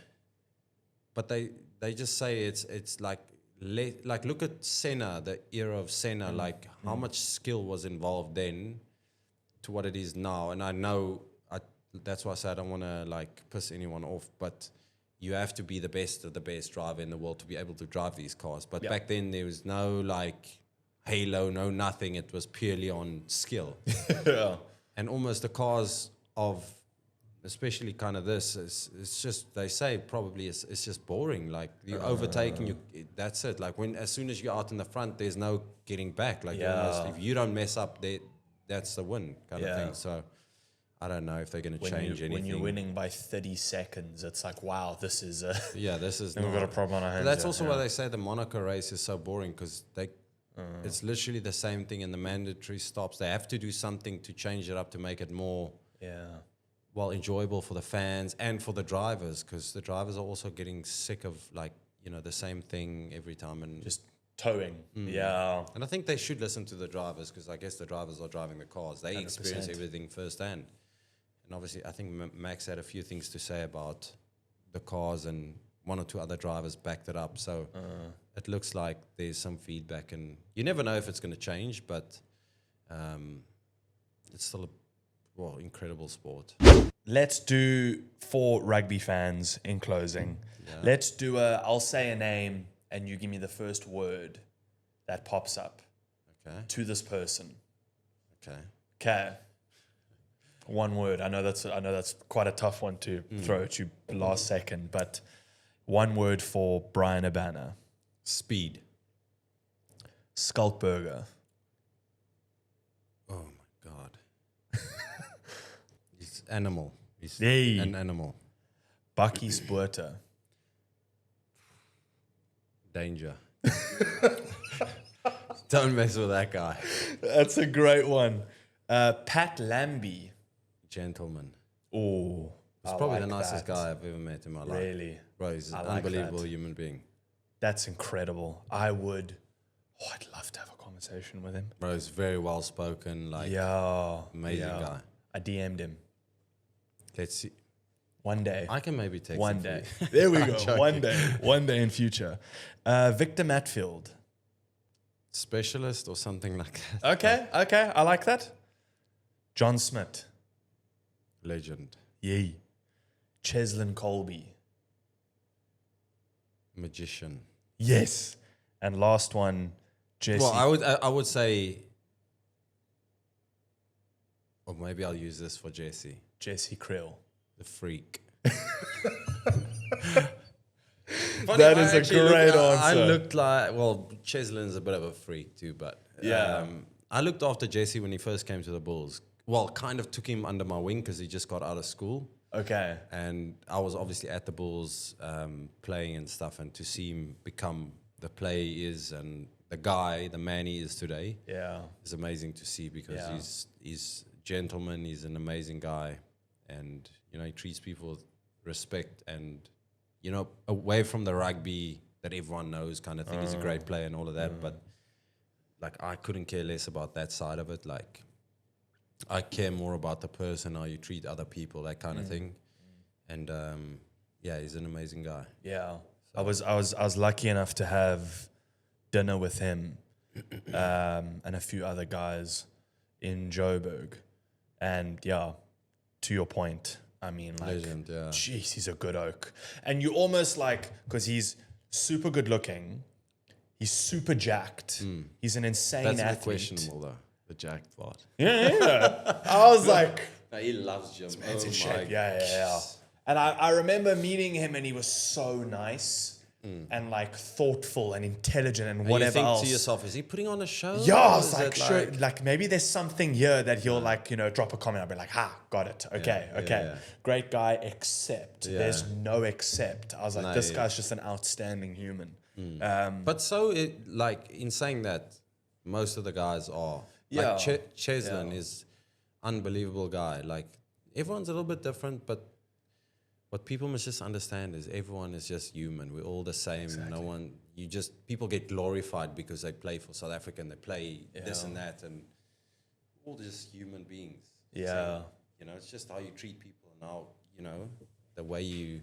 but they just say it's like look at Senna, the era of Senna, like how much skill was involved then to what it is now. And I know that's why I say I don't want to like piss anyone off, but you have to be the best of the best driver in the world to be able to drive these cars. But back then there was no like halo, no nothing. It was purely on skill. Yeah. And almost the cars of, especially kind of this, it's just, they say probably it's just boring. Like you overtake and that's it. Like as soon as you're out in the front, there's no getting back. Like if you don't mess up, that's the win kind of thing. So I don't know if they're going to change anything. When you're winning by 30 seconds, it's like, wow, this is this is. we've got a problem on our hands. That's also why they say the Monaco race is so boring, because it's literally the same thing in the mandatory stops. They have to do something to change it up to make it more enjoyable for the fans and for the drivers, because the drivers are also getting sick of the same thing every time and just towing. Yeah. And I think they should listen to the drivers, because I guess the drivers are driving the cars. They 100%. experience everything firsthand. And obviously, I think Max had a few things to say about the cars, and one or two other drivers backed it up. So it looks like there's some feedback, and you never know if it's going to change, but it's still a incredible sport. Let's do, for rugby fans in closing, let's do I'll say a name and you give me the first word that pops up to this person. Okay. One word. I know that's quite a tough one to throw at you last second, but one word for Brian Abana. Speed. Skulkburger. Oh my God. He's animal. He's an animal. Bucky Spuerta. Danger. Don't mess with that guy. That's a great one. Pat Lambie. Gentleman. Oh, He's probably the nicest guy I've ever met in my life. Really? Bro, he's an I like unbelievable that. human being. That's incredible. I'd love to have a conversation with him. Bro, he's very well spoken, amazing guy. I DM'd him. Let's see. One day. I can maybe take One some day. for you. There we I'm go. joking. One day in future. Victor Matfield. Specialist or something like that. Okay. I like that. John Smith. Legend. Yay. Cheslin Colby. Magician. Yes. And last one, Jesse. Well, I would say, or maybe I'll use this for Jesse. Jesse Krill. The freak. That is a great answer. I looked like, Cheslin's a bit of a freak too, but I looked after Jesse when he first came to the Bulls. Well, kind of took him under my wing because he just got out of school. Okay. And I was obviously at the Bulls playing and stuff, and to see him become the player he is and the man he is today, is amazing to see, because he's gentleman, he's an amazing guy, and he treats people with respect, and away from the rugby that everyone knows kind of thing. He's a great player and all of that, but I couldn't care less about that side of it. I care more about the person, how you treat other people, that kind of thing. And he's an amazing guy. Yeah. I was lucky enough to have dinner with him and a few other guys in Joburg. And yeah, to your point, I mean, like, Legend, yeah. jeez, he's a good oak. And you almost like, because he's super good looking, he's super jacked, he's an insane That's a bit athlete. questionable though, the jacked part. Yeah. I was like, No, he loves gym. man's in Oh shape. my Yeah. And I remember meeting him, and he was so nice and like thoughtful and intelligent and And whatever you think else. to yourself, is he putting on a show? Yeah, I Or was is like, it sure, like maybe there's something here that he'll like, drop a comment. I'll be like, got it. Okay. yeah. Great guy, except there's no except. I was like, No, this yeah. guy's just an outstanding human. But so, like, in saying that, most of the guys are. Yeah. Like, Cheslin is unbelievable guy. Like, everyone's a little bit different, but what people must just understand is everyone is just human. We're all the same. Exactly. No one, people get glorified because they play for South Africa and they play this and that, and all just human beings. Yeah. So, it's just how you treat people and how, the way you,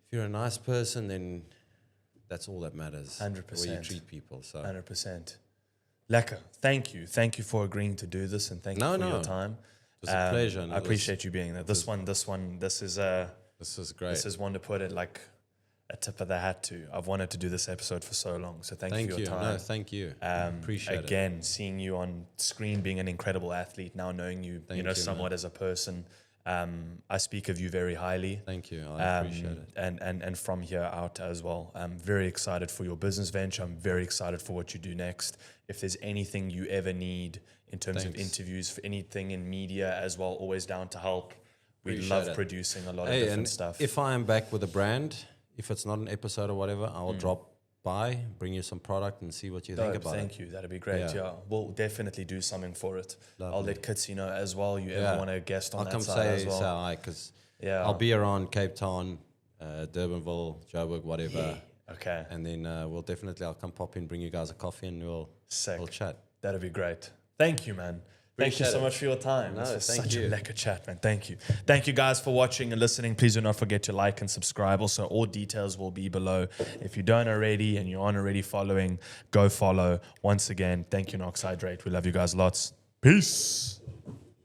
if you're a nice person, then that's all that matters. 100%. The way you treat people. So 100%. Lekker. Thank you. Thank you for agreeing to do this, and thank you for your time. it was a pleasure. And I appreciate you being there. This is great. This is one to put it like a tip of the hat to. I've wanted to do this episode for so long, so thank you for your time. No, thank you. Appreciate it. Again, seeing you on screen, being an incredible athlete, now knowing you, you, somewhat as a person, I speak of you very highly. Thank you. I appreciate it. And from here out as well. I'm very excited for your business venture. I'm very excited for what you do next. If there's anything you ever need in terms of interviews, for anything in media as well, always down to help. We Appreciate love it. producing a lot of different stuff. If I am back with a brand, if it's not an episode or whatever, I will drop by, bring you some product and see what you think about it. Thank you. That'd be great. Yeah. We'll definitely do something for it. Lovely. I'll let Kitsy know as well. You ever want to guest on I'll that come side as well? say hi, because Yeah. I'll be around Cape Town, Durbanville, Joburg, whatever. Okay. And then I'll come pop in, bring you guys a coffee, and we'll chat. That'd be great. Thank you, man. Thank you Appreciate so it. much for your time. No, This was thank such you. a lekker chat, man. Thank you. Thank you guys for watching and listening. Please do not forget to like and subscribe. Also, all details will be below. If you don't already and you aren't already following, go follow. Once again, thank you, Nox Hydrate. We love you guys lots. Peace.